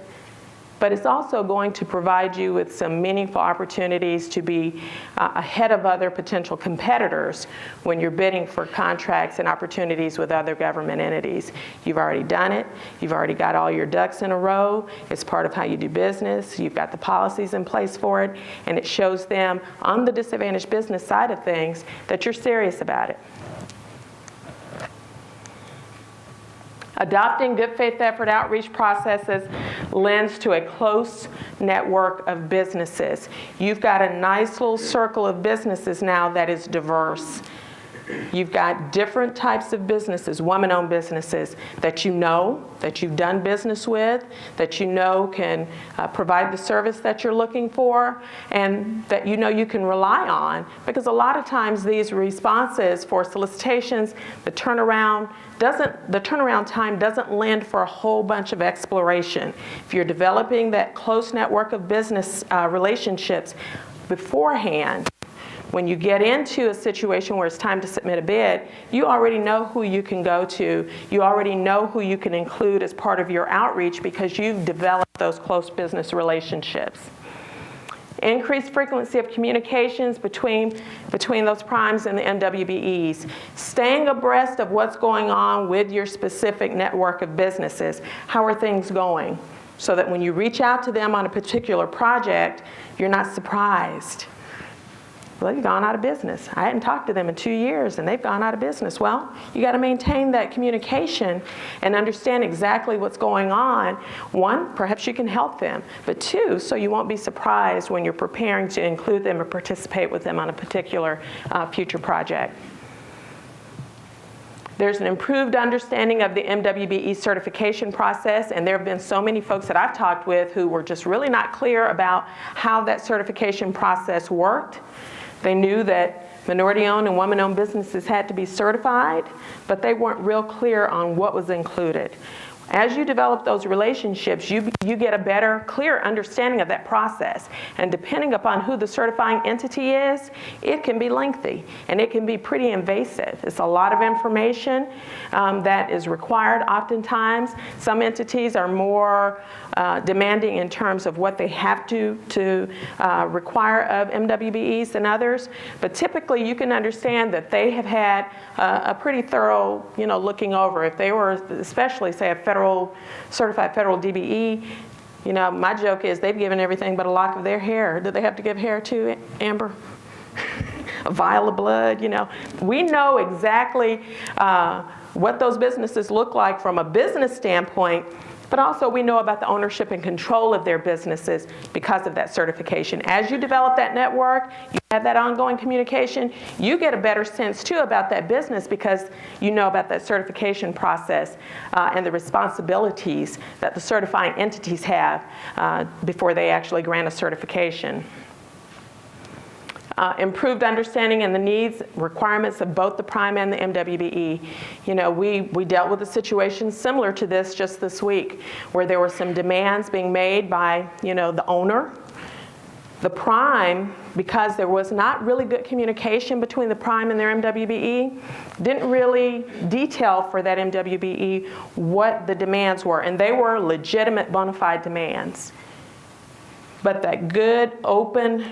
S2: But it's also going to provide you with some meaningful opportunities to be ahead of other potential competitors when you're bidding for contracts and opportunities with other government entities. You've already done it. You've already got all your ducks in a row. It's part of how you do business. You've got the policies in place for it, and it shows them on the disadvantaged business side of things that you're serious about it. Adopting good faith effort outreach processes lends to a close network of businesses. You've got a nice little circle of businesses now that is diverse. You've got different types of businesses, woman-owned businesses that that you've done business with, that can provide the service that you're looking for, and that you can rely on. Because a lot of times these responses for solicitations, the turnaround time doesn't lend for a whole bunch of exploration. If you're developing that close network of business relationships beforehand, when you get into a situation where it's time to submit a bid, you already know who you can go to. You already know who you can include as part of your outreach because you've developed those close business relationships. Increased frequency of communications between those primes and the MWBEs. Staying abreast of what's going on with your specific network of businesses. How are things going? So that when you reach out to them on a particular project, you're not surprised. Well, they've gone out of business. I hadn't talked to them in 2 years, and they've gone out of business. Well, you got to maintain that communication and understand exactly what's going on. One, perhaps you can help them. But two, so you won't be surprised when you're preparing to include them or participate with them on a particular future project. There's an improved understanding of the MWBE certification process, and there have been so many folks that I've talked with who were just really not clear about how that certification process worked. They knew that minority-owned and woman-owned businesses had to be certified, but they weren't real clear on what was included. As you develop those relationships, you get a better, clear understanding of that process. And depending upon who the certifying entity is, it can be lengthy and it can be pretty invasive. It's a lot of information that is required oftentimes. Some entities are more demanding in terms of what they have to require of MWBEs than others. But typically you can understand that they have had a pretty thorough looking over. If they were especially, say, a certified federal DBE, my joke is they've given everything but a lock of their hair. Do they have to give hair too, Amber? A vial of blood, We know exactly what those businesses look like from a business standpoint, but also we know about the ownership and control of their businesses because of that certification. As you develop that network, you have that ongoing communication, you get a better sense too about that business because you know about that certification process and the responsibilities that the certifying entities have before they actually grant a certification. improved understanding and the needs, requirements of both the prime and the MWBE. You know, we dealt with a situation similar to this just this week, where there were some demands being made by, you know, the owner. The prime, because there was not really good communication between the prime and their MWBE, didn't really detail for that MWBE what the demands were, and they were legitimate bona fide demands. But that good, open,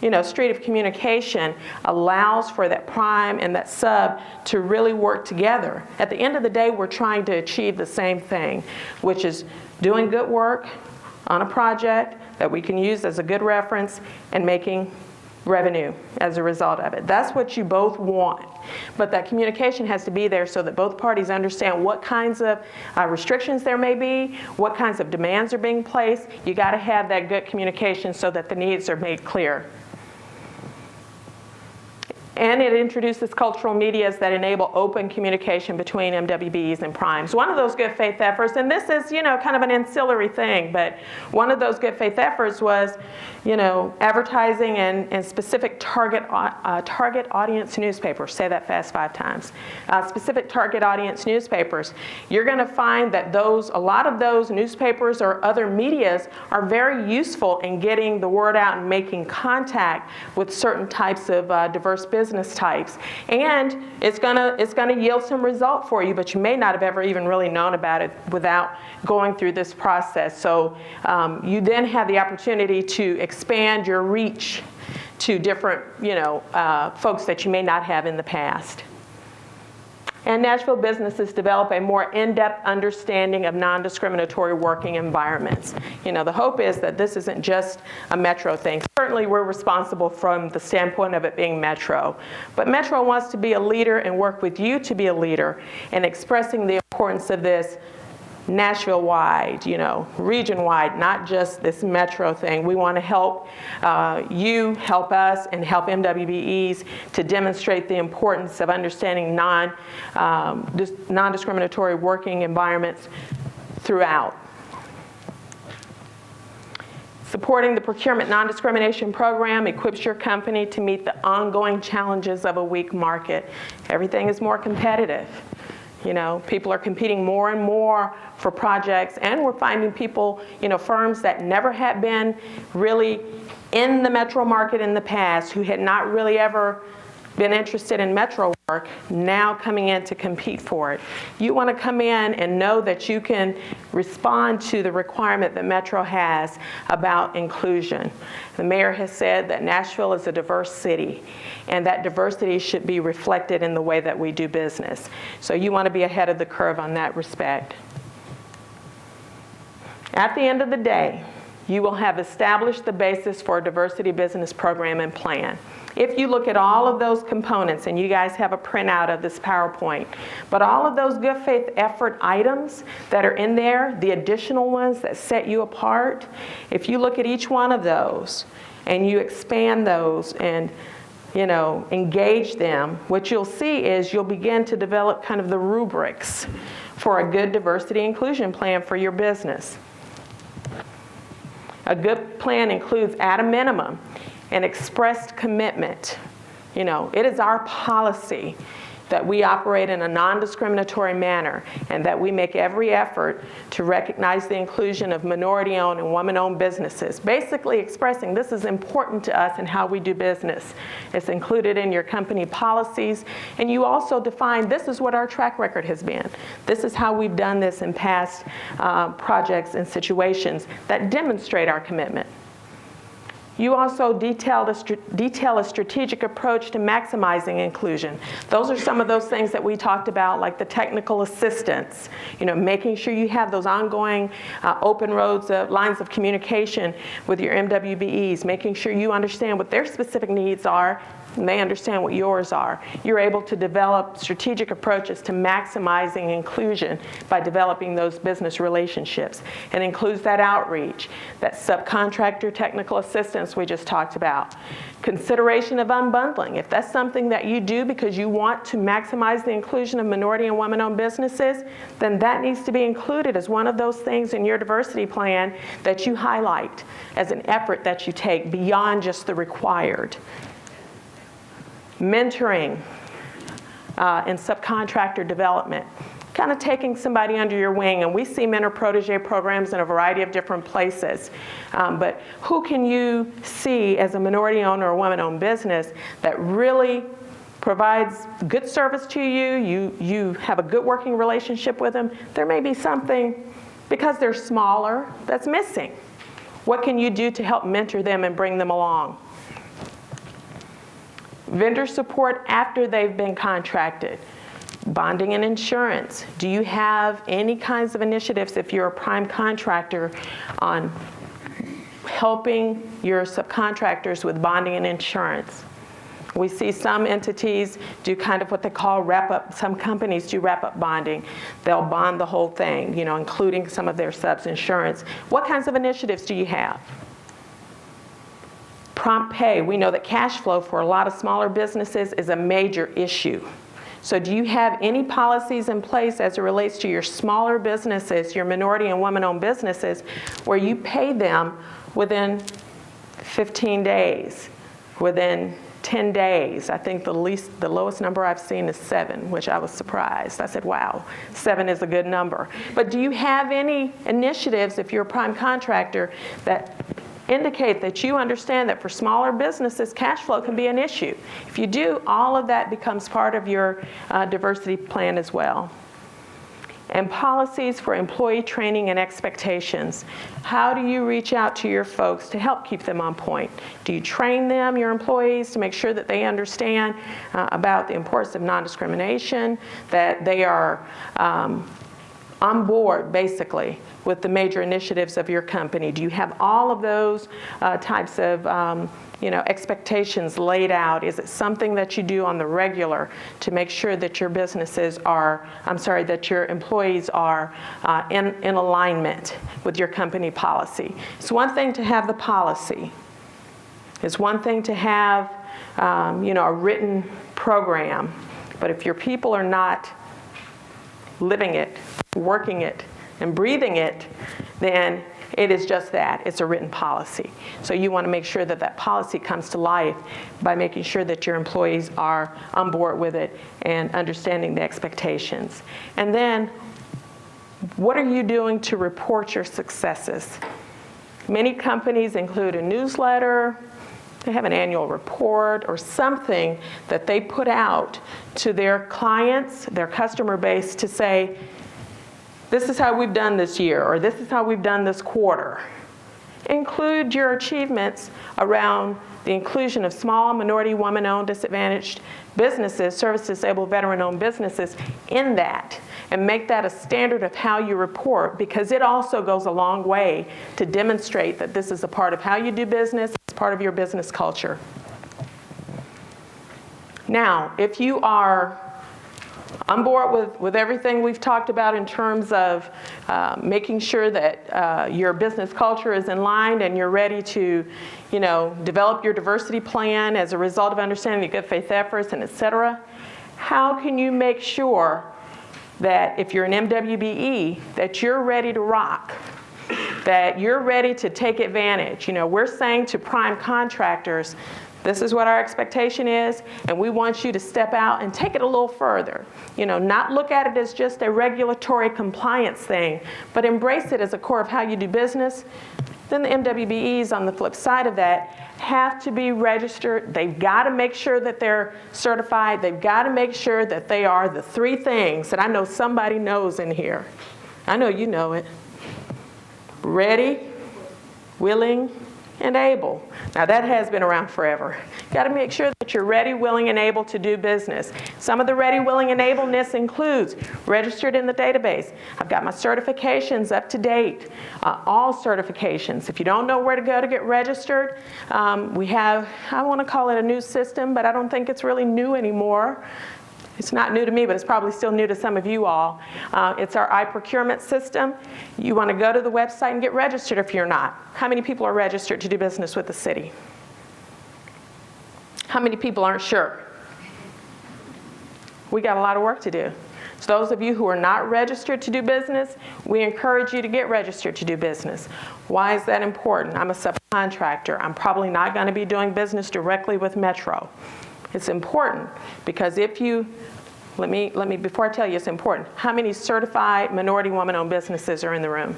S2: you know, street of communication allows for that prime and that sub to really work together. At the end of the day, we're trying to achieve the same thing, which is doing good work on a project that we can use as a good reference and making revenue as a result of it. That's what you both want. But that communication has to be there so that both parties understand what kinds of restrictions there may be, what kinds of demands are being placed. You got to have that good communication so that the needs are made clear. And it introduces cultural medias that enable open communication between MWBEs and primes. One of those good faith efforts, and this is, you know, kind of an ancillary thing, but one of those good faith efforts was, you know, advertising and specific target audience newspapers. Say that fast 5 times. Specific target audience newspapers. You're going to find that a lot of those newspapers or other medias are very useful in getting the word out and making contact with certain types of diverse business types, and it's gonna yield some result for you, but you may not have ever even really known about it without going through this process. So you then have the opportunity to expand your reach to different, you know, folks that you may not have in the past. And Nashville businesses develop a more in-depth understanding of non-discriminatory working environments. You know, the hope is that this isn't just a Metro thing. Certainly we're responsible from the standpoint of it being Metro. But Metro wants to be a leader and work with you to be a leader in expressing the importance of this Nashville-wide, you know, region-wide, not just this Metro thing. We want to help you help us and help MWBEs to demonstrate the importance of understanding non-discriminatory working environments throughout. Supporting the procurement non-discrimination program equips your company to meet the ongoing challenges of a weak market. Everything is more competitive. You know, people are competing more and more for projects, and we're finding people, you know, firms that never had been really in the Metro market in the past, who had not really ever been interested in Metro work, now coming in to compete for it. You want to come in and know that you can respond to the requirement that Metro has about inclusion. The mayor has said that Nashville is a diverse city, and that diversity should be reflected in the way that we do business. So you want to be ahead of the curve on that respect. At the end of the day, you will have established the basis for a diversity business program and plan. If you look at all of those components, and you guys have a printout of this PowerPoint, but all of those good faith effort items that are in there, the additional ones that set you apart, if you look at each one of those and you expand those and, you know, engage them, what you'll see is you'll begin to develop kind of the rubrics for a good diversity inclusion plan for your business. A good plan includes, at a minimum, an expressed commitment. You know, it is our policy that we operate in a non-discriminatory manner, and that we make every effort to recognize the inclusion of minority-owned and woman-owned businesses. Basically expressing this is important to us in how we do business. It's included in your company policies, and you also define this is what our track record has been. This is how we've done this in past projects and situations that demonstrate our commitment. You also detail a strategic approach to maximizing inclusion. Those are some of those things that we talked about, like the technical assistance, you know, making sure you have those ongoing open roads, lines of communication with your MWBEs, making sure you understand what their specific needs are, and they understand what yours are. You're able to develop strategic approaches to maximizing inclusion by developing those business relationships. And includes that outreach, that subcontractor technical assistance we just talked about. Consideration of unbundling. If that's something that you do because you want to maximize the inclusion of minority and women-owned businesses, then that needs to be included as one of those things in your diversity plan that you highlight as an effort that you take beyond just the required. mentoring and subcontractor development, kind of taking somebody under your wing. And we see mentor-protege programs in a variety of different places. But who can you see as a minority owner or woman-owned business that really provides good service to you, you have a good working relationship with them? There may be something, because they're smaller, that's missing. What can you do to help mentor them and bring them along? Vendor support after they've been contracted. Bonding and insurance. Do you have any kinds of initiatives, if you're a prime contractor, on helping your subcontractors with bonding and insurance? We see some entities do kind of what they call wrap-up. Some companies do wrap-up bonding. They'll bond the whole thing, including some of their subs insurance. What kinds of initiatives do you have? Prompt pay. We know that cash flow for a lot of smaller businesses is a major issue. So do you have any policies in place as it relates to your smaller businesses, your minority and woman-owned businesses, where you pay them within 15 days, within 10 days? I think the lowest number I've seen is 7, which I was surprised. I said, wow, 7 is a good number. But do you have any initiatives, if you're a prime contractor, that indicate that you understand that for smaller businesses, cash flow can be an issue? If you do, all of that becomes part of your diversity plan as well. And policies for employee training and expectations. How do you reach out to your folks to help keep them on point? Do you train them, your employees, to make sure that they understand about the importance of non-discrimination, that they are on board, basically, with the major initiatives of your company? Do you have all of those types of expectations laid out? Is it something that you do on the regular to make sure that your businesses are, that your employees are in alignment with your company policy? It's one thing to have the policy. It's one thing to have a written program. But if your people are not living it, working it, and breathing it, then it is just that. It's a written policy. So you want to make sure that that policy comes to life by making sure that your employees are on board with it and understanding the expectations. And then, what are you doing to report your successes? Many companies include a newsletter, they have an annual report or something that they put out to their clients, their customer base, to say, this is how we've done this year, or this is how we've done this quarter. Include your achievements around the inclusion of small, minority, woman-owned, disadvantaged businesses, service-disabled, veteran-owned businesses in that, and make that a standard of how you report, because it also goes a long way to demonstrate that this is a part of how you do business, it's part of your business culture. Now, if you are on board with everything we've talked about in terms of making sure that your business culture is in line and you're ready to, develop your diversity plan as a result of understanding the good faith efforts and et cetera, how can you make sure that if you're an MWBE, that you're ready to rock, that you're ready to take advantage? We're saying to prime contractors, this is what our expectation is, and we want you to step out and take it a little further. Not look at it as just a regulatory compliance thing, but embrace it as a core of how you do business. Then the MWBEs, on the flip side of that, have to be registered. They've got to make sure that they're certified. They've got to make sure that they are the 3 things that I know somebody knows in here. I know you know it. Ready, willing, and able. Now that has been around forever. You got to make sure that you're ready, willing, and able to do business. Some of the ready, willing, and ableness includes registered in the database. I've got my certifications up to date, all certifications. If you don't know where to go to get registered, we have, I want to call it a new system, but I don't think it's really new anymore. It's not new to me, but it's probably still new to some of you all. It's our iProcurement system. You want to go to the website and get registered if you're not. How many people are registered to do business with the city? How many people aren't sure? We got a lot of work to do. So those of you who are not registered to do business, we encourage you to get registered to do business. Why is that important? I'm a subcontractor. I'm probably not going to be doing business directly with Metro. It's important because if you, let me, before I tell you it's important, how many certified minority woman-owned businesses are in the room?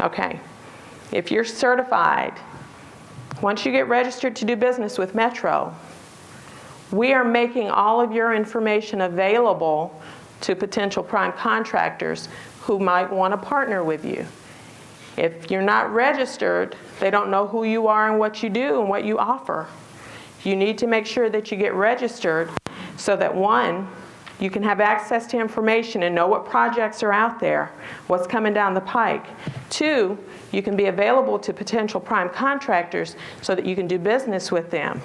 S2: Okay. If you're certified, once you get registered to do business with Metro, we are making all of your information available to potential prime contractors who might want to partner with you. If you're not registered, they don't know who you are and what you do and what you offer. You need to make sure that you get registered so that, one, you can have access to information and know what projects are out there, what's coming down the pike. Two, you can be available to potential prime contractors so that you can do business with them.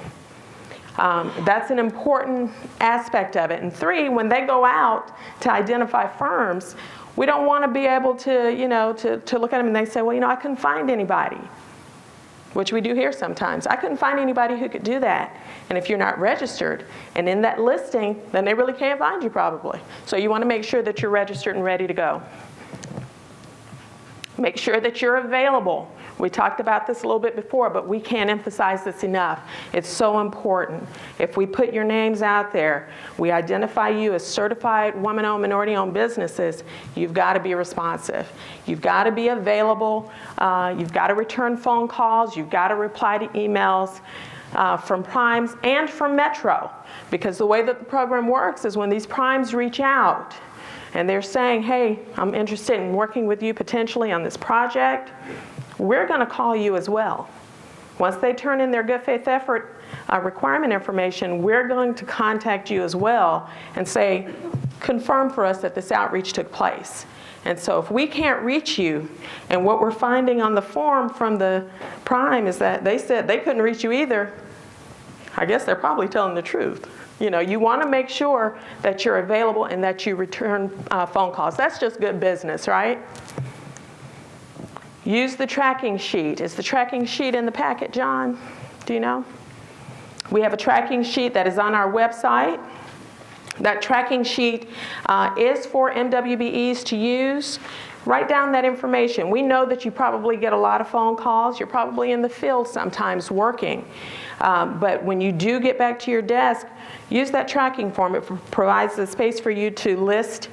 S2: That's an important aspect of it. And three, when they go out to identify firms, we don't want to be able to, to look at them and they say, well, I couldn't find anybody, which we do hear sometimes. I couldn't find anybody who could do that. And if you're not registered and in that listing, then they really can't find you probably. So you want to make sure that you're registered and ready to go. Make sure that you're available. We talked about this a little bit before, but we can't emphasize this enough. It's so important. If we put your names out there, we identify you as certified woman-owned, minority-owned businesses, you've got to be responsive. You've got to be available. You've got to return phone calls. You've got to reply to emails from primes and from Metro. Because the way that the program works is when these primes reach out and they're saying, hey, I'm interested in working with you potentially on this project, we're going to call you as well. Once they turn in their good faith effort requirement information, we're going to contact you as well and say, confirm for us that this outreach took place. And so if we can't reach you, and what we're finding on the form from the prime is that they said they couldn't reach you either, I guess they're probably telling the truth. You want to make sure that you're available and that you return phone calls. That's just good business, right? Use the tracking sheet. Is the tracking sheet in the packet, John? Do you know? We have a tracking sheet that is on our website. That tracking sheet is for MWBEs to use. Write down that information. We know that you probably get a lot of phone calls. You're probably in the field sometimes working. But when you do get back to your desk, use that tracking form. It provides the space for you to list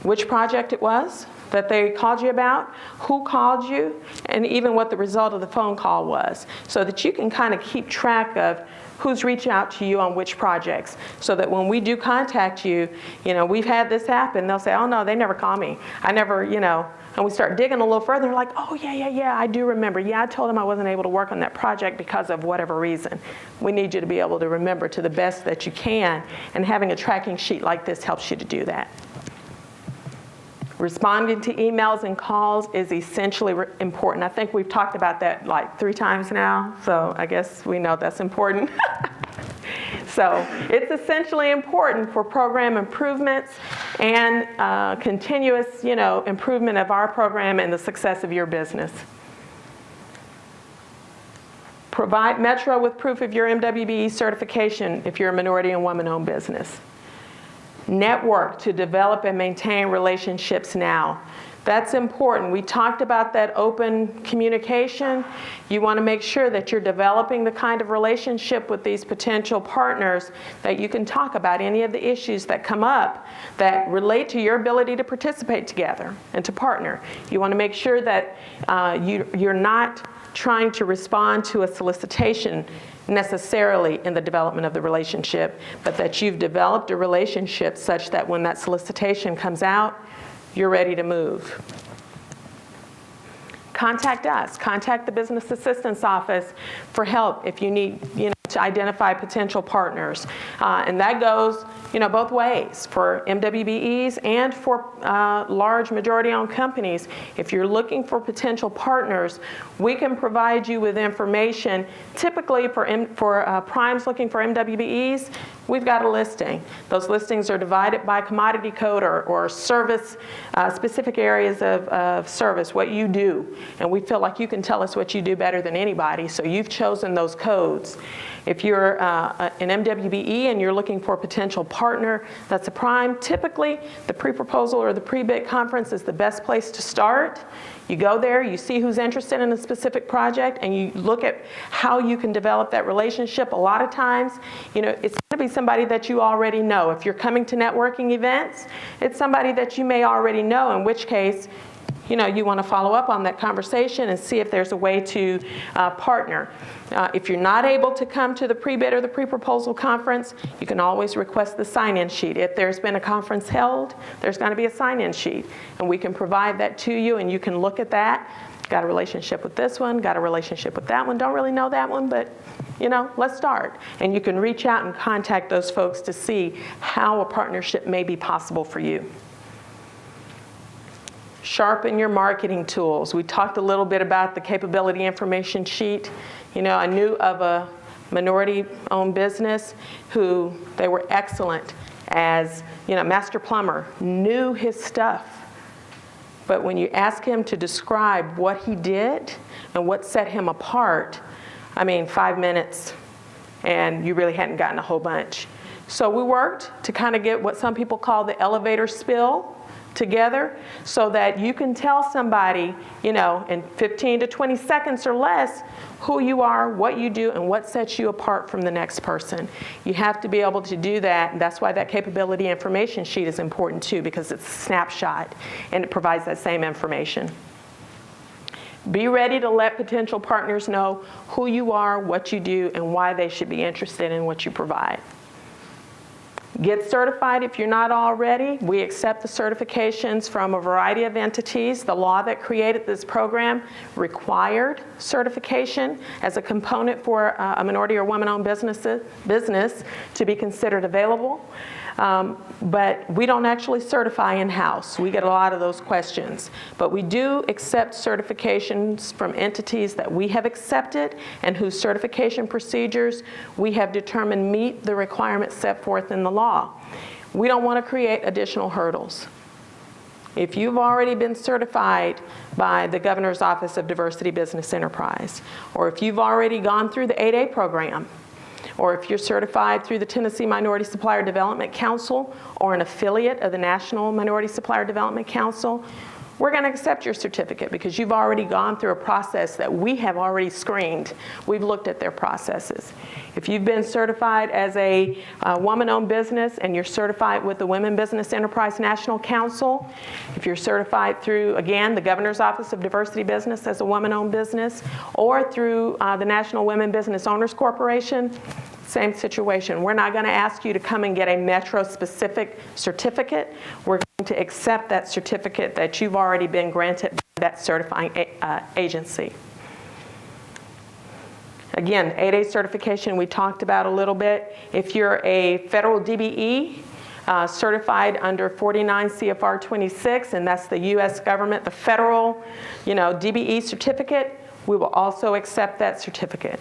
S2: which project it was that they called you about, who called you, and even what the result of the phone call was, so that you can kind of keep track of who's reaching out to you on which projects, so that when we do contact you, we've had this happen, they'll say, oh no, they never call me. I never, and we start digging a little further, like, oh yeah, I do remember. Yeah, I told them I wasn't able to work on that project because of whatever reason. We need you to be able to remember to the best that you can, and having a tracking sheet like this helps you to do that. Responding to emails and calls is essentially important. I think we've talked about that like 3 times now, so I guess we know that's important. So it's essentially important for program improvements and continuous, improvement of our program and the success of your business. Provide Metro with proof of your MWBE certification if you're a minority and woman-owned business. Network to develop and maintain relationships now. That's important. We talked about that open communication. You want to make sure that you're developing the kind of relationship with these potential partners that you can talk about any of the issues that come up that relate to your ability to participate together and to partner. You want to make sure that you're not trying to respond to a solicitation necessarily in the development of the relationship, but that you've developed a relationship such that when that solicitation comes out, you're ready to move. Contact us. Contact the Business Assistance Office for help if you need, to identify potential partners. And that goes, both ways for MWBEs and for large majority-owned companies. If you're looking for potential partners, we can provide you with information. Typically for primes looking for MWBEs, we've got a listing. Those listings are divided by commodity code or service, specific areas of service, what you do. And we feel like you can tell us what you do better than anybody, so you've chosen those codes. If you're an MWBE and you're looking for a potential partner that's a prime, typically the pre-proposal or the pre-bid conference is the best place to start. You go there, you see who's interested in a specific project, and you look at how you can develop that relationship. A lot of times, you know, it's going to be somebody that you already know. If you're coming to networking events, it's somebody that you may already know, in which case, you know, you want to follow up on that conversation and see if there's a way to partner. If you're not able to come to the pre-bid or the pre-proposal conference, you can always request the sign-in sheet. If there's been a conference held, there's going to be a sign-in sheet, and we can provide that to you, and you can look at that. Got a relationship with this one, got a relationship with that one, don't really know that one, but you know, let's start. And you can reach out and contact those folks to see how a partnership may be possible for you. Sharpen your marketing tools. We talked a little bit about the capability information sheet. You know, I knew of a minority-owned business who they were excellent as, you know, master plumber, knew his stuff. But when you ask him to describe what he did and what set him apart, I mean, 5 minutes, and you really hadn't gotten a whole bunch. So we worked to kind of get what some people call the elevator spill together, so that you can tell somebody, you know, in 15 to 20 seconds or less who you are, what you do, and what sets you apart from the next person. You have to be able to do that, and that's why that capability information sheet is important too, because it's a snapshot and it provides that same information. Be ready to let potential partners know who you are, what you do, and why they should be interested in what you provide. Get certified if you're not already. We accept the certifications from a variety of entities. The law that created this program required certification as a component for a minority or woman-owned business to be considered available. But we don't actually certify in-house. We get a lot of those questions. But we do accept certifications from entities that we have accepted and whose certification procedures we have determined meet the requirements set forth in the law. We don't want to create additional hurdles. If you've already been certified by the Governor's Office of Diversity Business Enterprise, or if you've already gone through the 8A program, or if you're certified through the Tennessee Minority Supplier Development Council or an affiliate of the National Minority Supplier Development Council, we're going to accept your certificate because you've already gone through a process that we have already screened. We've looked at their processes. If you've been certified as a woman-owned business and you're certified with the Women Business Enterprise National Council, if you're certified through, again, the Governor's Office of Diversity Business as a woman-owned business, or through the National Women Business Owners Corporation, same situation. We're not going to ask you to come and get a metro-specific certificate. We're going to accept that certificate that you've already been granted by that certifying agency. Again, 8A certification we talked about a little bit. If you're a federal DBE, certified under 49 CFR 26, and that's the U.S. government, the federal, DBE certificate, we will also accept that certificate.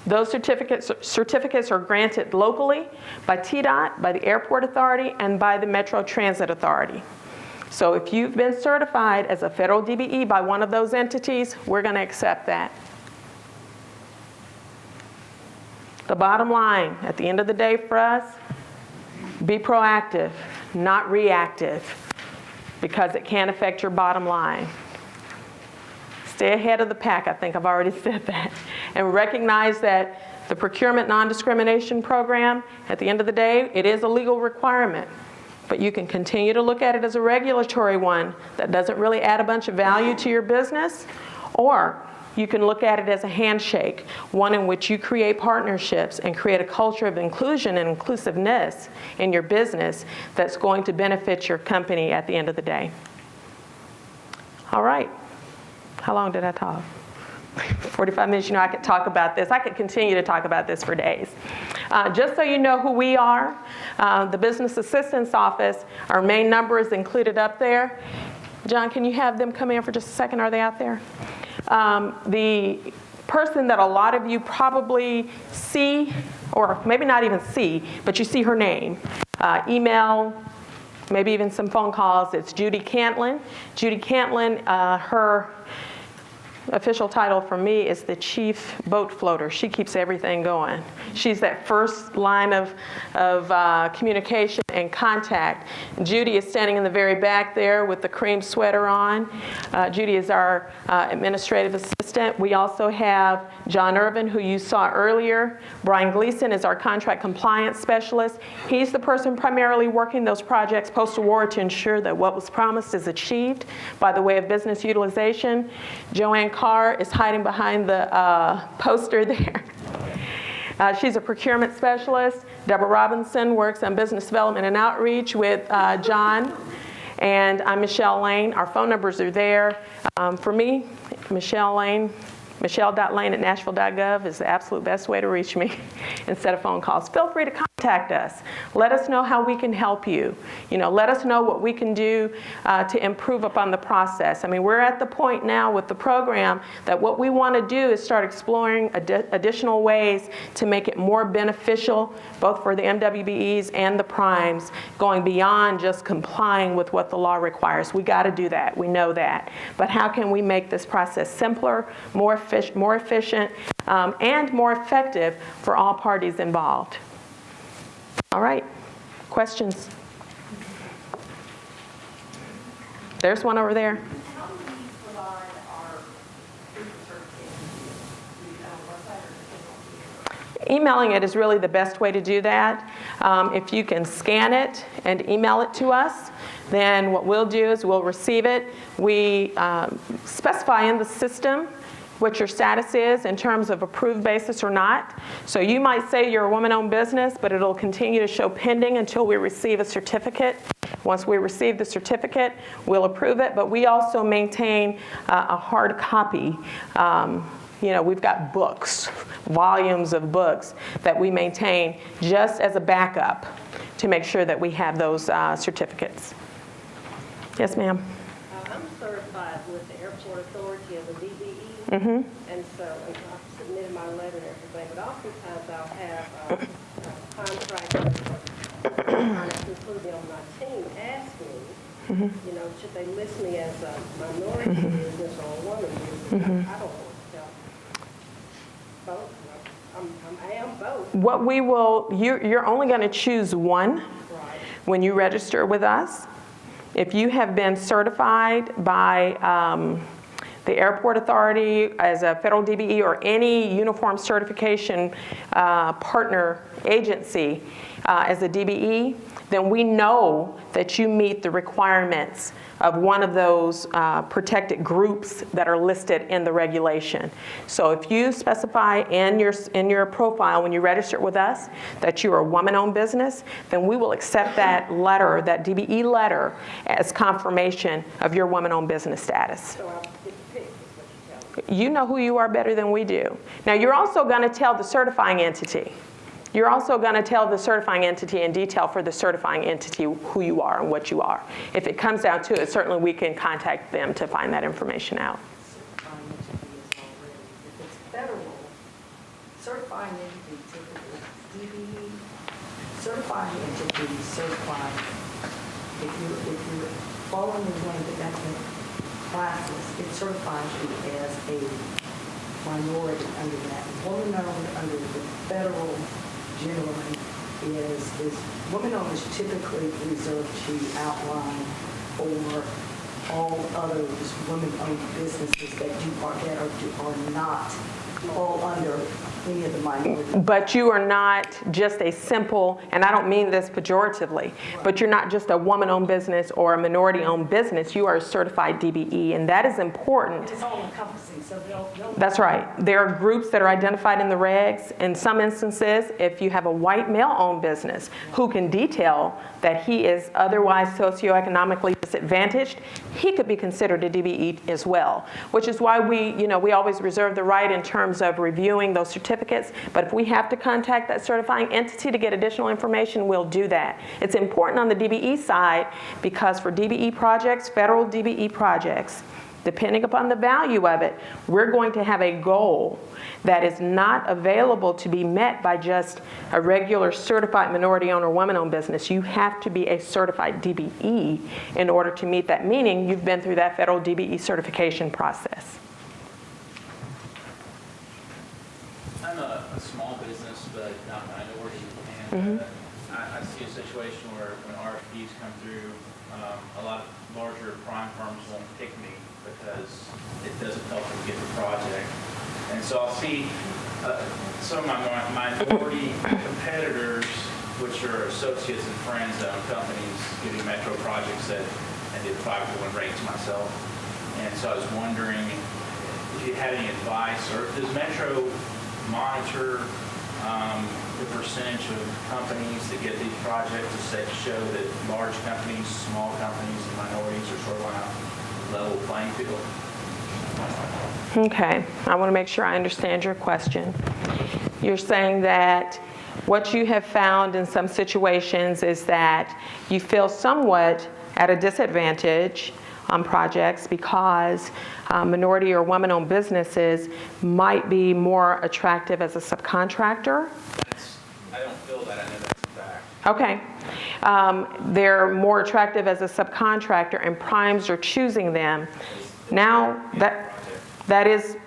S2: Those certificates are granted locally by TDOT, by the Airport Authority, and by the Metro Transit Authority. So if you've been certified as a federal DBE by one of those entities, we're going to accept that. The bottom line, at the end of the day for us, be proactive, not reactive, because it can affect your bottom line. Stay ahead of the pack, I think I've already said that. And recognize that the procurement non-discrimination program, at the end of the day, it is a legal requirement. But you can continue to look at it as a regulatory one that doesn't really add a bunch of value to your business, or you can look at it as a handshake, one in which you create partnerships and create a culture of inclusion and inclusiveness in your business that's going to benefit your company at the end of the day. All right. How long did I talk? 45 minutes. I could talk about this. I could continue to talk about this for days. Just so you know who we are, the Business Assistance Office, our main number is included up there. John, can you have them come in for just a second? Are they out there? The person that a lot of you probably see, or maybe not even see, but you see her name. Email, maybe even some phone calls. It's Judy Cantlin. Judy Cantlin, her official title for me is the chief boat floater. She keeps everything going. She's that first line of communication and contact. Judy is standing in the very back there with the cream sweater on. Judy is our administrative assistant. We also have John Irvin, who you saw earlier. Brian Gleason is our contract compliance specialist. He's the person primarily working those projects post-award to ensure that what was promised is achieved by the way of business utilization. Joanne Carr is hiding behind the poster there. She's a procurement specialist. Deborah Robinson works on business development and outreach with John. And I'm Michelle Lane. Our phone numbers are there. For me, Michelle Lane, michelle.lane@nashville.gov is the absolute best way to reach me instead of phone calls. Feel free to contact us. Let us know how we can help you. Let us know what we can do to improve upon the process. I mean, we're at the point now with the program that what we want to do is start exploring additional ways to make it more beneficial, both for the MWBEs and the primes, going beyond just complying with what the law requires. We got to do that. We know that. But how can we make this process simpler, more efficient, and more effective for all parties involved? All right, questions? There's one over there.
S3: How do we provide our proof of certification?
S2: Emailing it is really the best way to do that. If you can scan it and email it to us, then what we'll do is we'll receive it. We specify in the system what your status is in terms of approved basis or not. So you might say you're a woman-owned business, but it'll continue to show pending until we receive a certificate. Once we receive the certificate, we'll approve it, but we also maintain a hard copy. We've got books, volumes of books that we maintain just as a backup to make sure that we have those certificates. Yes, ma'am.
S3: I'm certified with the Airport Authority of the DBE,
S2: Mm-hmm.
S3: and so I've submitted my letter and everything, but oftentimes I'll have contractors including on my team ask me, should they list me as a minority business or a woman business? I don't want to tell both. I am both.
S2: What we will, you're only going to choose one when you register with us. If you have been certified by the Airport Authority as a federal DBE or any uniform certification partner agency as a DBE, then we know that you meet the requirements of one of those protected groups that are listed in the regulation. So if you specify in your profile when you register with us that you're a woman-owned business, then we will accept that letter, that DBE letter, as confirmation of your woman-owned business status.
S3: So I get to pick, is what you're telling me.
S2: You know who you are better than we do. Now, you're also going to tell the certifying entity. You're also going to tell the certifying entity in detail for the certifying entity who you are and what you are. If it comes down to it, certainly we can contact them to find that information out.
S4: Certifying entity is already, if it's federal, certifying entity typically, DBE, certifying entity certified, if you're following one of the ethnic classes, it certifies you as a minority under that. Woman-owned under the federal generally is women-owned is typically reserved to outline for all other women-owned businesses that are not fall under any of the minorities.
S2: But you are not just a simple, and I don't mean this pejoratively, but you're not just a woman-owned business or a minority-owned business. You are a certified DBE, and that is important.
S4: It's all encompassing, so they'll
S2: That's right. There are groups that are identified in the regs. In some instances, if you have a white male-owned business who can detail that he is otherwise socioeconomically disadvantaged, he could be considered a DBE as well, which is why we always reserve the right in terms of reviewing those certificates. But if we have to contact that certifying entity to get additional information, we'll do that. It's important on the DBE side because for DBE projects, federal DBE projects, depending upon the value of it, we're going to have a goal that is not available to be met by just a regular certified minority-owned or woman-owned business. You have to be a certified DBE in order to meet that, meaning you've been through that federal DBE certification process.
S5: I'm a small business, but not minority, and I see a situation where when RFPs come through, a lot of larger prime firms won't pick me because it doesn't help them get the project. And so I'll see some of my minority competitors, which are associates and friends that own companies, getting metro projects that I did 5-to-1 rate to myself. And so I was wondering if you had any advice, or does Metro monitor the percentage of companies that get these projects to show that large companies, small companies, and minorities are sort of on a level playing field?
S2: Okay, I want to make sure I understand your question. You're saying that what you have found in some situations is that you feel somewhat at a disadvantage on projects because minority or woman-owned businesses might be more attractive as a subcontractor.
S5: I don't feel that. I know that's a fact.
S2: Okay. They're more attractive as a subcontractor and primes are choosing them. Now, that is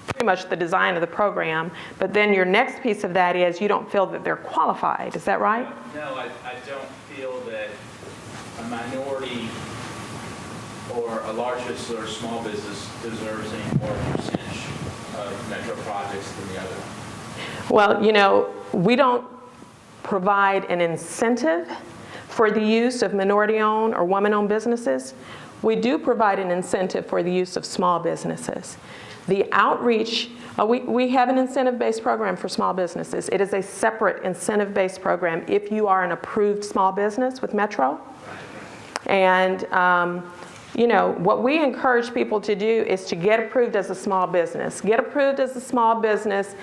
S2: pretty much the design of the program, but then your next piece of that is you don't feel that they're qualified. Is that right?
S5: No, I don't feel that a minority or a large business or a small business deserves any more percentage of metro projects than the other.
S2: Well, you know, we don't provide an incentive for the use of minority-owned or woman-owned businesses. We do provide an incentive for the use of small businesses. The outreach, we have an incentive-based program for small businesses. It is a separate incentive-based program if you are an approved small business with Metro. And you know, what we encourage people to do is to get approved as a small business. Get approved as a small business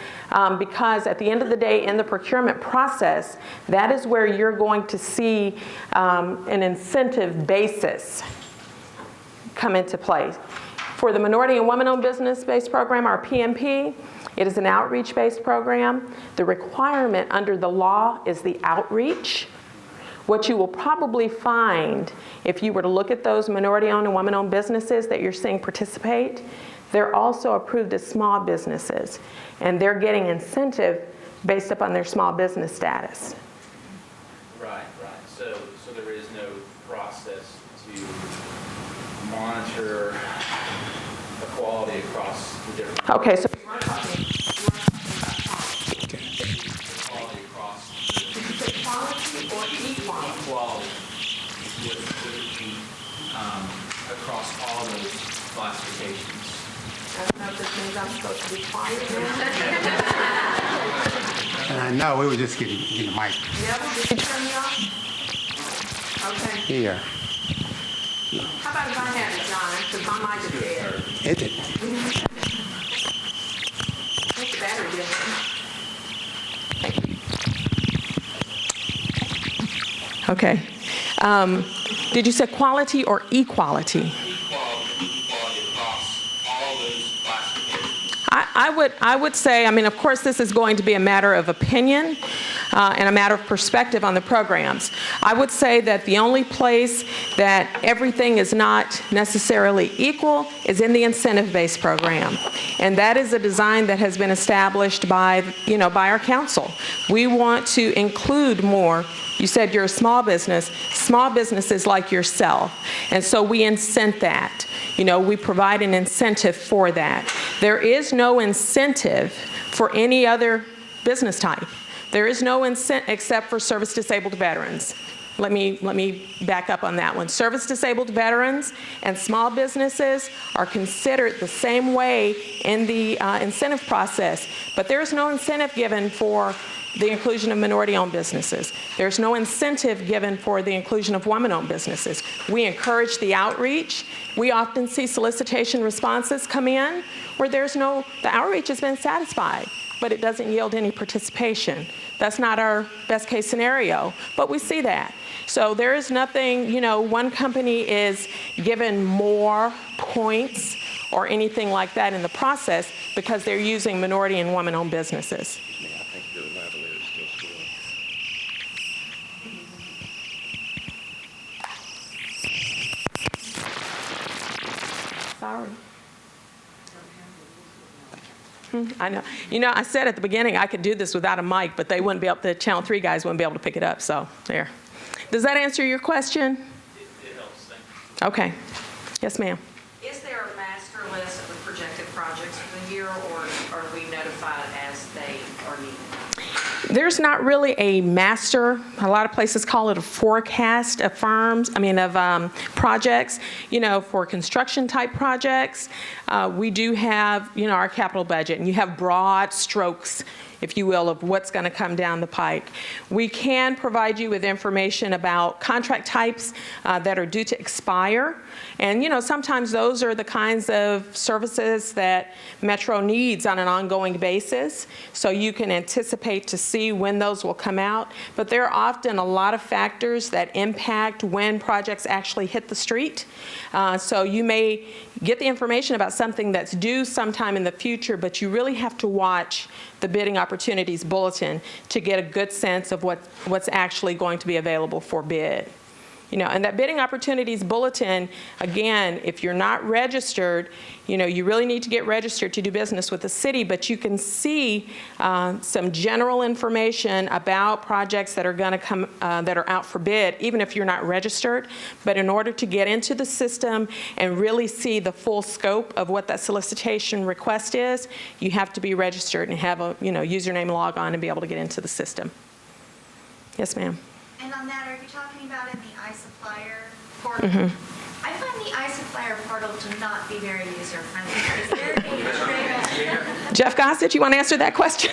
S2: because at the end of the day in the procurement process, that is where you're going to see an incentive basis come into play. For the Minority and Women-Owned Business-Based Program, our PMP, it is an outreach-based program. The requirement under the law is the outreach. What you will probably find if you were to look at those minority-owned and women-owned businesses that you're seeing participate, they're also approved as small businesses, and they're getting incentive based upon their small business status.
S5: Right. So there is no process to monitor equality across the different.
S2: Okay, so
S5: Equality across.
S4: Quality or equality?
S5: Equality across all those classifications.
S4: I don't know if this means I'm supposed to be quiet now.
S1: No, we were just getting the mic
S4: Neville, did you turn me off? Okay.
S1: here.
S4: How about if I have it, John? Because my mic is dead.
S1: Is it?
S4: What's the battery doing?
S2: okay. Did you say quality or equality?
S5: Equality across all those classifications.
S2: I would say, I mean, of course, this is going to be a matter of opinion and a matter of perspective on the programs. I would say that the only place that everything is not necessarily equal is in the incentive-based program. And that is a design that has been established by, by our council. We want to include more. You said you're a small businesses like yourself. And so we incent that. We provide an incentive for that. There is no incentive for any other business type. There is no incentive except for service-disabled veterans. Let me back up on that one. Service-disabled veterans and small businesses are considered the same way in the incentive process, but there is no incentive given for the inclusion of minority-owned businesses. There's no incentive given for the inclusion of women-owned businesses. We encourage the outreach. We often see solicitation responses come in where the outreach has been satisfied, but it doesn't yield any participation. That's not our best case scenario, but we see that. So there is nothing, one company is given more points or anything like that in the process because they're using minority and woman-owned businesses. Sorry. I know. You know, I said at the beginning I could do this without a mic, but they wouldn't be able, the Channel 3 guys wouldn't be able to pick it up, so there. Does that answer your question?
S5: It helps, thank you.
S2: Okay. Yes, ma'am.
S6: Is there a master list of the projected projects for the year, or are we notified as they are needed?
S2: There's not really a master. A lot of places call it a forecast of projects. You know, for construction type projects, we do have, you know, our capital budget, and you have broad strokes, if you will, of what's going to come down the pike. We can provide you with information about contract types that are due to expire. And, you know, sometimes those are the kinds of services that Metro needs on an ongoing basis. So you can anticipate to see when those will come out. But there are often a lot of factors that impact when projects actually hit the street. So you may get the information about something that's due sometime in the future, but you really have to watch the bidding opportunities bulletin to get a good sense of what's actually going to be available for bid. You know, and that bidding opportunities bulletin, again, if you're not registered, you know, you really need to get registered to do business with the city, but you can see some general information about projects that are going to come, that are out for bid, even if you're not registered. But in order to get into the system and really see the full scope of what that solicitation request is, you have to be registered and have a, you know, username, log on, and be able to get into the system. Yes, ma'am.
S7: And on that, are you talking about in the iSupplier portal? Mm-hmm. I find the iSupplier portal to not be very user-friendly. Is there any
S2: Jeff Gossett, you want to answer that question?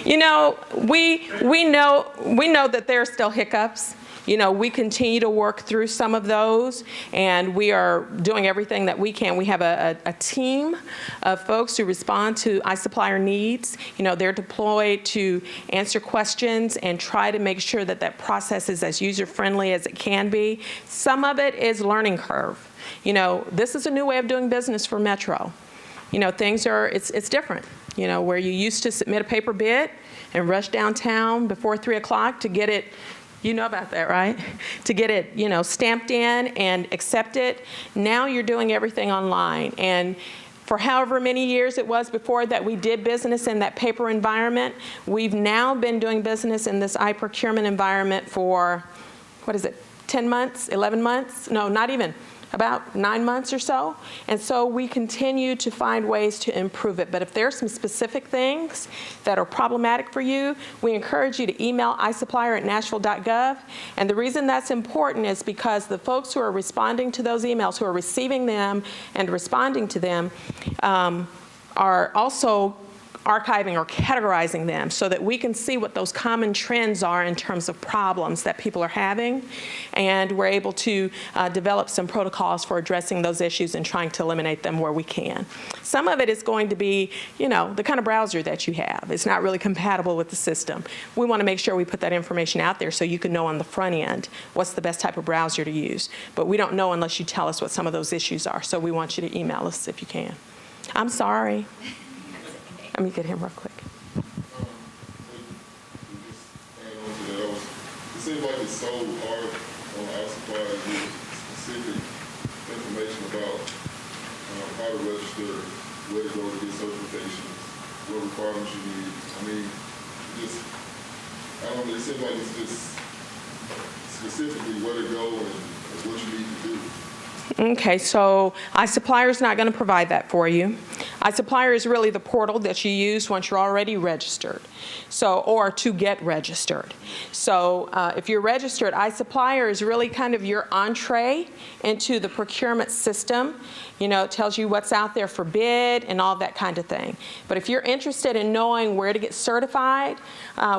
S2: You know, we know that there are still hiccups. You know, we continue to work through some of those, and we are doing everything that we can. We have a team of folks who respond to iSupplier needs. You know, they're deployed to answer questions and try to make sure that that process is as user-friendly as it can be. Some of it is learning curve. You know, this is a new way of doing business for Metro. You know, things are, it's different. You know, where you used to submit a paper bid and rush downtown before 3 o'clock to get it. You know about that, right? To get it, you know, stamped in and accepted. Now you're doing everything online. And for however many years it was before that we did business in that paper environment, we've now been doing business in this iProcurement environment for, 10 months, 11 months? No, not even. About 9 months or so. And so we continue to find ways to improve it. But if there are some specific things that are problematic for you, we encourage you to email isupplier@nashville.gov. And the reason that's important is because the folks who are responding to those emails, who are receiving them and responding to them, are also archiving or categorizing them so that we can see what those common trends are in terms of problems that people are having, and we're able to develop some protocols for addressing those issues and trying to eliminate them where we can. Some of it is going to be, you know, the kind of browser that you have. It's not really compatible with the system. We want to make sure we put that information out there so you can know on the front end what's the best type of browser to use. But we don't know unless you tell us what some of those issues are, so we want you to email us if you can. I'm sorry. Let me get him real quick.
S8: Just add on to that, it seems like it's so hard on our suppliers to get specific information about how to register, where to go to get certifications, what requirements you need. I mean, I don't know, it seems like it's just specifically where to go and what you need to do.
S2: Okay, so iSupplier is not going to provide that for you. iSupplier is really the portal that you use once you're already registered, so, or to get registered. So if you're registered, iSupplier is really kind of your entree into the procurement system. You know, it tells you what's out there for bid and all that kind of thing. But if you're interested in knowing where to get certified,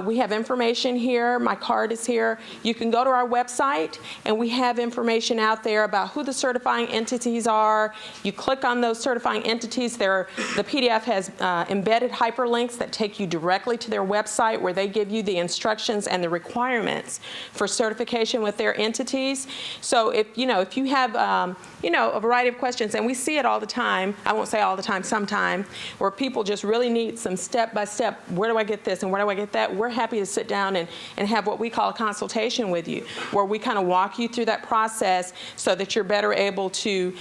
S2: we have information here. My card is here. You can go to our website, and we have information out there about who the certifying entities are. You click on those certifying entities. There are The PDF has embedded hyperlinks that take you directly to their website where they give you the instructions and the requirements for certification with their entities. So if you have a variety of questions, and we see it all the time, I won't say all the time, sometime, where people just really need some step-by-step, where do I get this and where do I get that? We're happy to sit down and have what we call a consultation with you, where we kind of walk you through that process so that you're better able to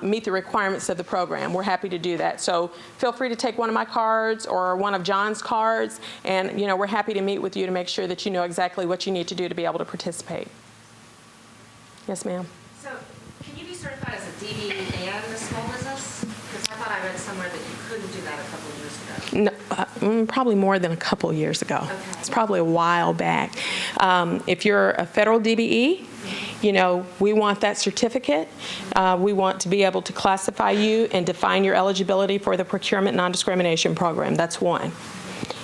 S2: meet the requirements of the program. We're happy to do that. So feel free to take one of my cards or one of John's cards, and we're happy to meet with you to make sure that you know exactly what you need to do to be able to participate. Yes, ma'am.
S6: So can you be certified as a DBE and a small business? Because I thought I read somewhere that you couldn't do that a couple of years ago.
S2: No, probably more than a couple of years ago.
S6: Okay.
S2: It's probably a while back. If you're a federal DBE, we want that certificate. We want to be able to classify you and define your eligibility for the procurement non-discrimination program. That's one.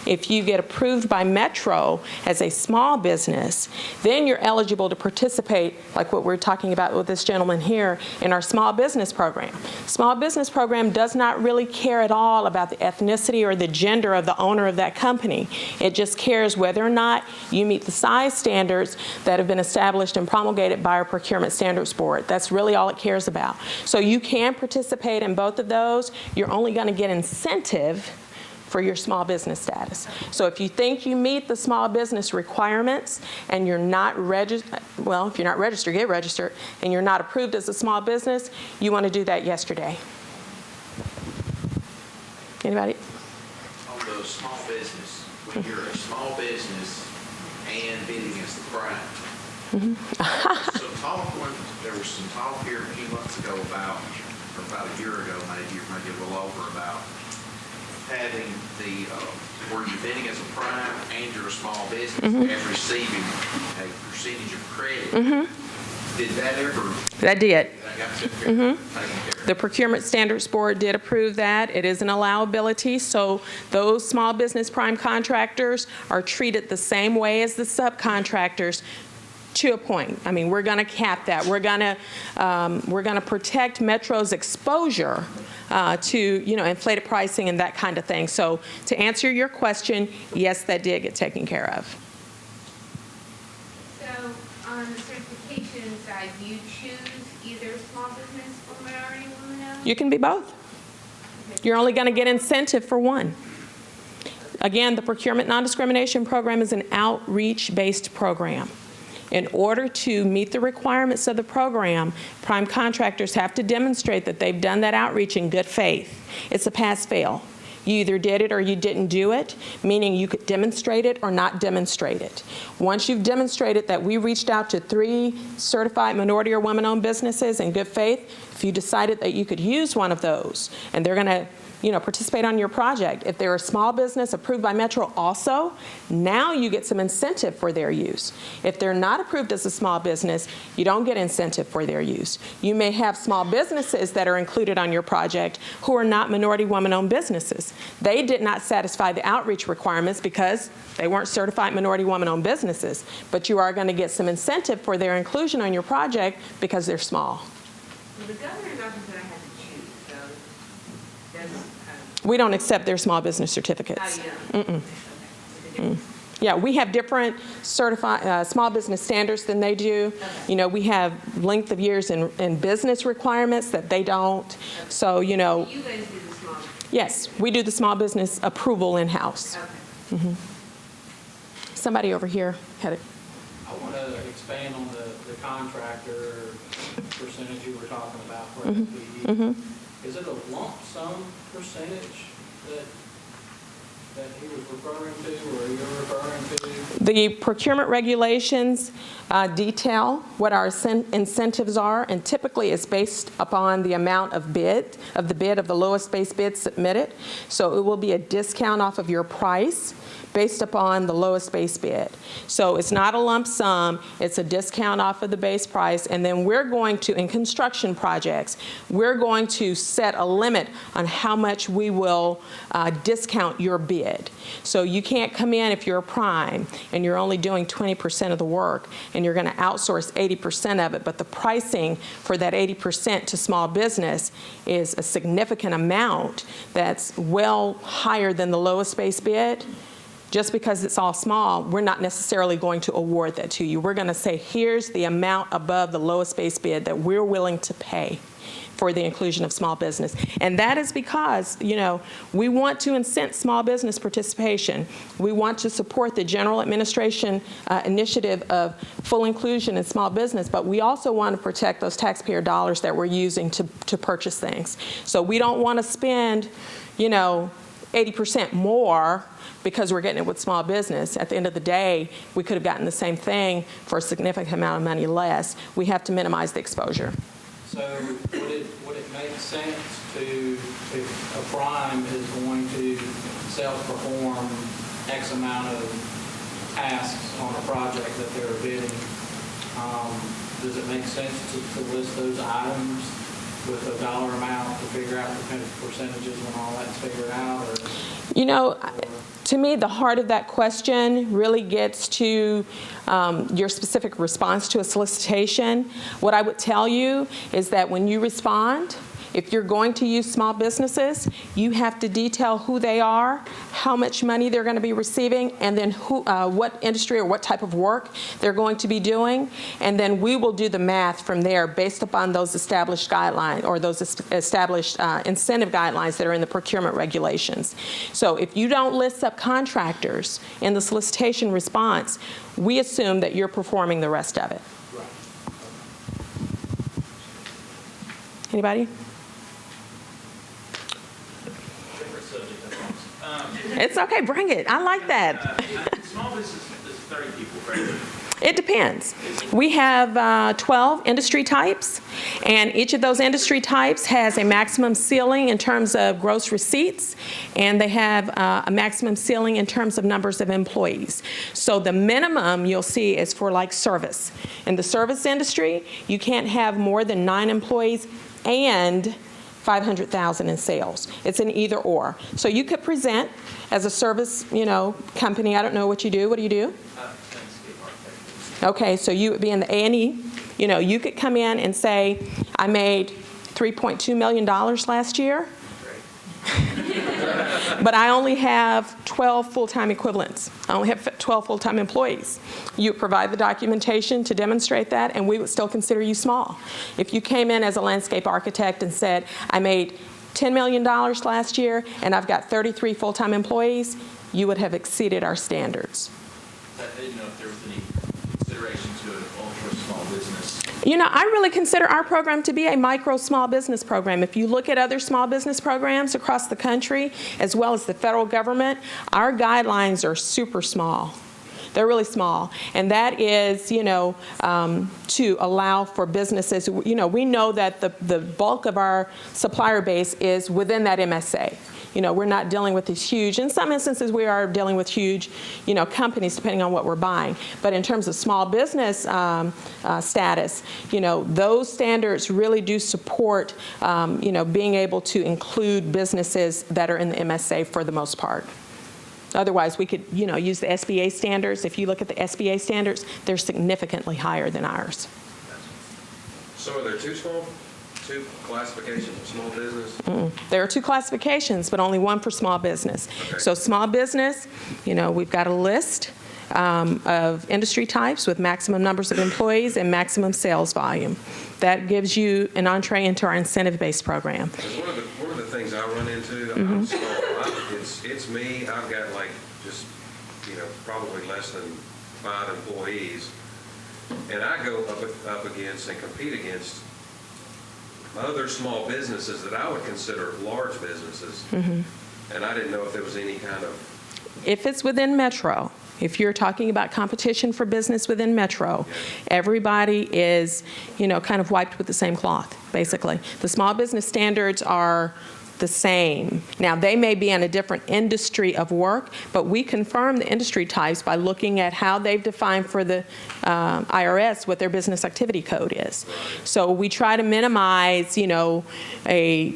S2: If you get approved by Metro as a small business, then you're eligible to participate, like what we're talking about with this gentleman here, in our small business program. Small business program does not really care at all about the ethnicity or the gender of the owner of that company. It just cares whether or not you meet the size standards that have been established and promulgated by our Procurement Standards Board. That's really all it cares about. So you can participate in both of those. You're only going to get incentive for your small business status. So if you think you meet the small business requirements and you're not registered, well, if you're not registered, get registered, and you're not approved as a small business, you want to do that yesterday. Anybody?
S9: On the small business, when you're a small business and bidding as the prime. There was some talk here a few months ago about a year ago, maybe a little over, about having where you're bidding as a prime and you're a small business and receiving a percentage of credit. Did that ever?
S2: That did.
S9: That got taken care of?
S2: The Procurement Standards Board did approve that. It is an allowability, so those small business prime contractors are treated the same way as the subcontractors to a point. I mean, we're going to cap that. We're going to protect Metro's exposure to inflated pricing and that kind of thing. So to answer your question, yes, that did get taken care of.
S10: So on the certification side, do you choose either small business or minority woman-owned?
S2: You can be both. You're only going to get incentive for one. Again, the Procurement Non-Discrimination Program is an outreach-based program. In order to meet the requirements of the program, prime contractors have to demonstrate that they've done that outreach in good faith. It's a pass-fail. You either did it or you didn't do it, meaning you could demonstrate it or not demonstrate it. Once you've demonstrated that we reached out to 3 certified minority or women-owned businesses in good faith, if you decided that you could use one of those and they're going to participate on your project. If they're a small business approved by Metro also, now you get some incentive for their use. If they're not approved as a small business, you don't get incentive for their use. You may have small businesses that are included on your project who are not minority woman-owned businesses. They did not satisfy the outreach requirements because they weren't certified minority woman-owned businesses, but you are going to get some incentive for their inclusion on your project because they're small.
S10: Well, the governor's office said I had to choose, so that's
S2: We don't accept their small business certificates. Yeah, we have different certified small business standards than they do. We have length of years in business requirements that they don't. So,
S10: You guys do the small.
S2: yes, we do the small business approval in-house.
S10: Okay.
S2: Somebody over here had a...
S11: I want to expand on the contractor percentage you were talking about for SBE. Is it a lump sum percentage that he was referring to or you're referring to?
S2: The procurement regulations detail what our incentives are, and typically it's based upon the amount of the lowest base bid submitted. So it will be a discount off of your price based upon the lowest base bid. So it's not a lump sum, it's a discount off of the base price, and then we're going to, in construction projects, we're going to set a limit on how much we will discount your bid. bid. So you can't come in if you're a prime and you're only doing 20% of the work and you're going to outsource 80% of it, but the pricing for that 80% to small business is a significant amount that's well higher than the lowest base bid. Just because it's all small, we're not necessarily going to award that to you. We're going to say, here's the amount above the lowest base bid that we're willing to pay for the inclusion of small business. And that is because, we want to incent small business participation. We want to support the general administration initiative of full inclusion in small business, but we also want to protect those taxpayer dollars that we're using to purchase things. So we don't want to spend, 80% more because we're getting it with small business. At the end of the day, we could have gotten the same thing for a significant amount of money less. We have to minimize the exposure.
S11: So would it make sense to, if a prime is going to self-perform X amount of tasks on a project that they're bidding, does it make sense to list those items with a dollar amount to figure out the percentages when all that's figured out? Or,
S2: to me, the heart of that question really gets to your specific response to a solicitation. What I would tell you is that when you respond, if you're going to use small businesses, you have to detail who they are, how much money they're going to be receiving, and then what industry or what type of work they're going to be doing. And then we will do the math from there based upon those established guidelines or those established incentive guidelines that are in the procurement regulations. So if you don't list subcontractors in the solicitation response, we assume that you're performing the rest of it. Anybody? It's okay, bring it. I like that.
S5: Small business is 30 people, right?
S2: It depends. We have 12 industry types, and each of those industry types has a maximum ceiling in terms of gross receipts, and they have a maximum ceiling in terms of numbers of employees. So the minimum you'll see is for like service. In the service industry, you can't have more than 9 employees and $500,000 in sales. It's an either or. So you could present as a service, company. I don't know what you do. What do you do? Okay, so you would be in the A&E. You could come in and say, I made $3.2 million last year, but I only have 12 full-time equivalents. I only have 12 full-time employees. You provide the documentation to demonstrate that, and we would still consider you small. If you came in as a landscape architect and said, I made $10 million last year, and I've got 33 full-time employees, you would have exceeded our standards.
S5: I didn't know if there was any consideration to an ultra small business.
S2: I really consider our program to be a micro small business program. If you look at other small business programs across the country, as well as the federal government, our guidelines are super small. They're really small. And that is, to allow for businesses. We know that the bulk of our supplier base is within that MSA. We're not dealing with these huge, in some instances we are dealing with huge, companies depending on what we're buying. But in terms of small business status, those standards really do support, being able to include businesses that are in the MSA for the most part. Otherwise, we could, use the SBA standards. If you look at the SBA standards, they're significantly higher than ours.
S12: So are there two classifications of small business?
S2: There are 2 classifications, but only one for small business.
S12: Okay.
S2: So small business, we've got a list of industry types with maximum numbers of employees and maximum sales volume. That gives you an entree into our incentive-based program.
S12: One of the things I run into, I'm small. It's me. I've got probably less than 5 employees, and I go up against and compete against other small businesses that I would consider large businesses. And I didn't know if there was any kind of...
S2: If it's within Metro, if you're talking about competition for business within Metro, everybody is, kind of wiped with the same cloth, basically. The small business standards are the same. Now, they may be in a different industry of work, but we confirm the industry types by looking at how they've defined for the IRS what their business activity code is. So we try to minimize, a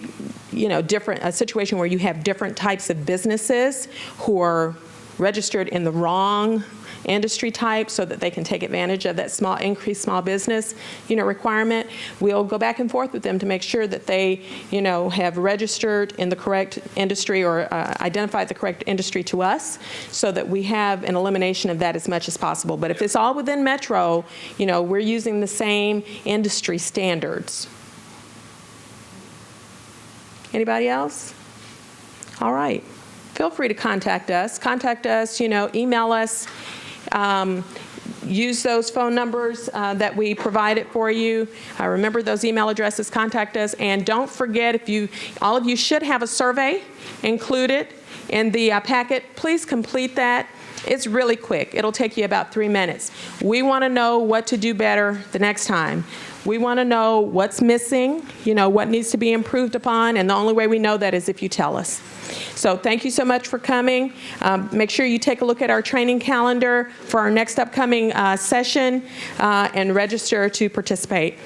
S2: a situation where you have different types of businesses who are registered in the wrong industry type so that they can take advantage of that increased small business, requirement. We'll go back and forth with them to make sure that they, have registered in the correct industry or identified the correct industry to us so that we have an elimination of that as much as possible. But if it's all within Metro, we're using the same industry standards. Anybody else? All right. Feel free to contact us. Email us. Use those phone numbers that we provided for you. Remember those email addresses, contact us. And don't forget, all of you should have a survey included in the packet. Please complete that. It's really quick. It'll take you about 3 minutes. We want to know what to do better the next time. We want to know what's missing, what needs to be improved upon, and the only way we know that is if you tell us. So thank you so much for coming. Make sure you take a look at our training calendar for our next upcoming session and register to participate.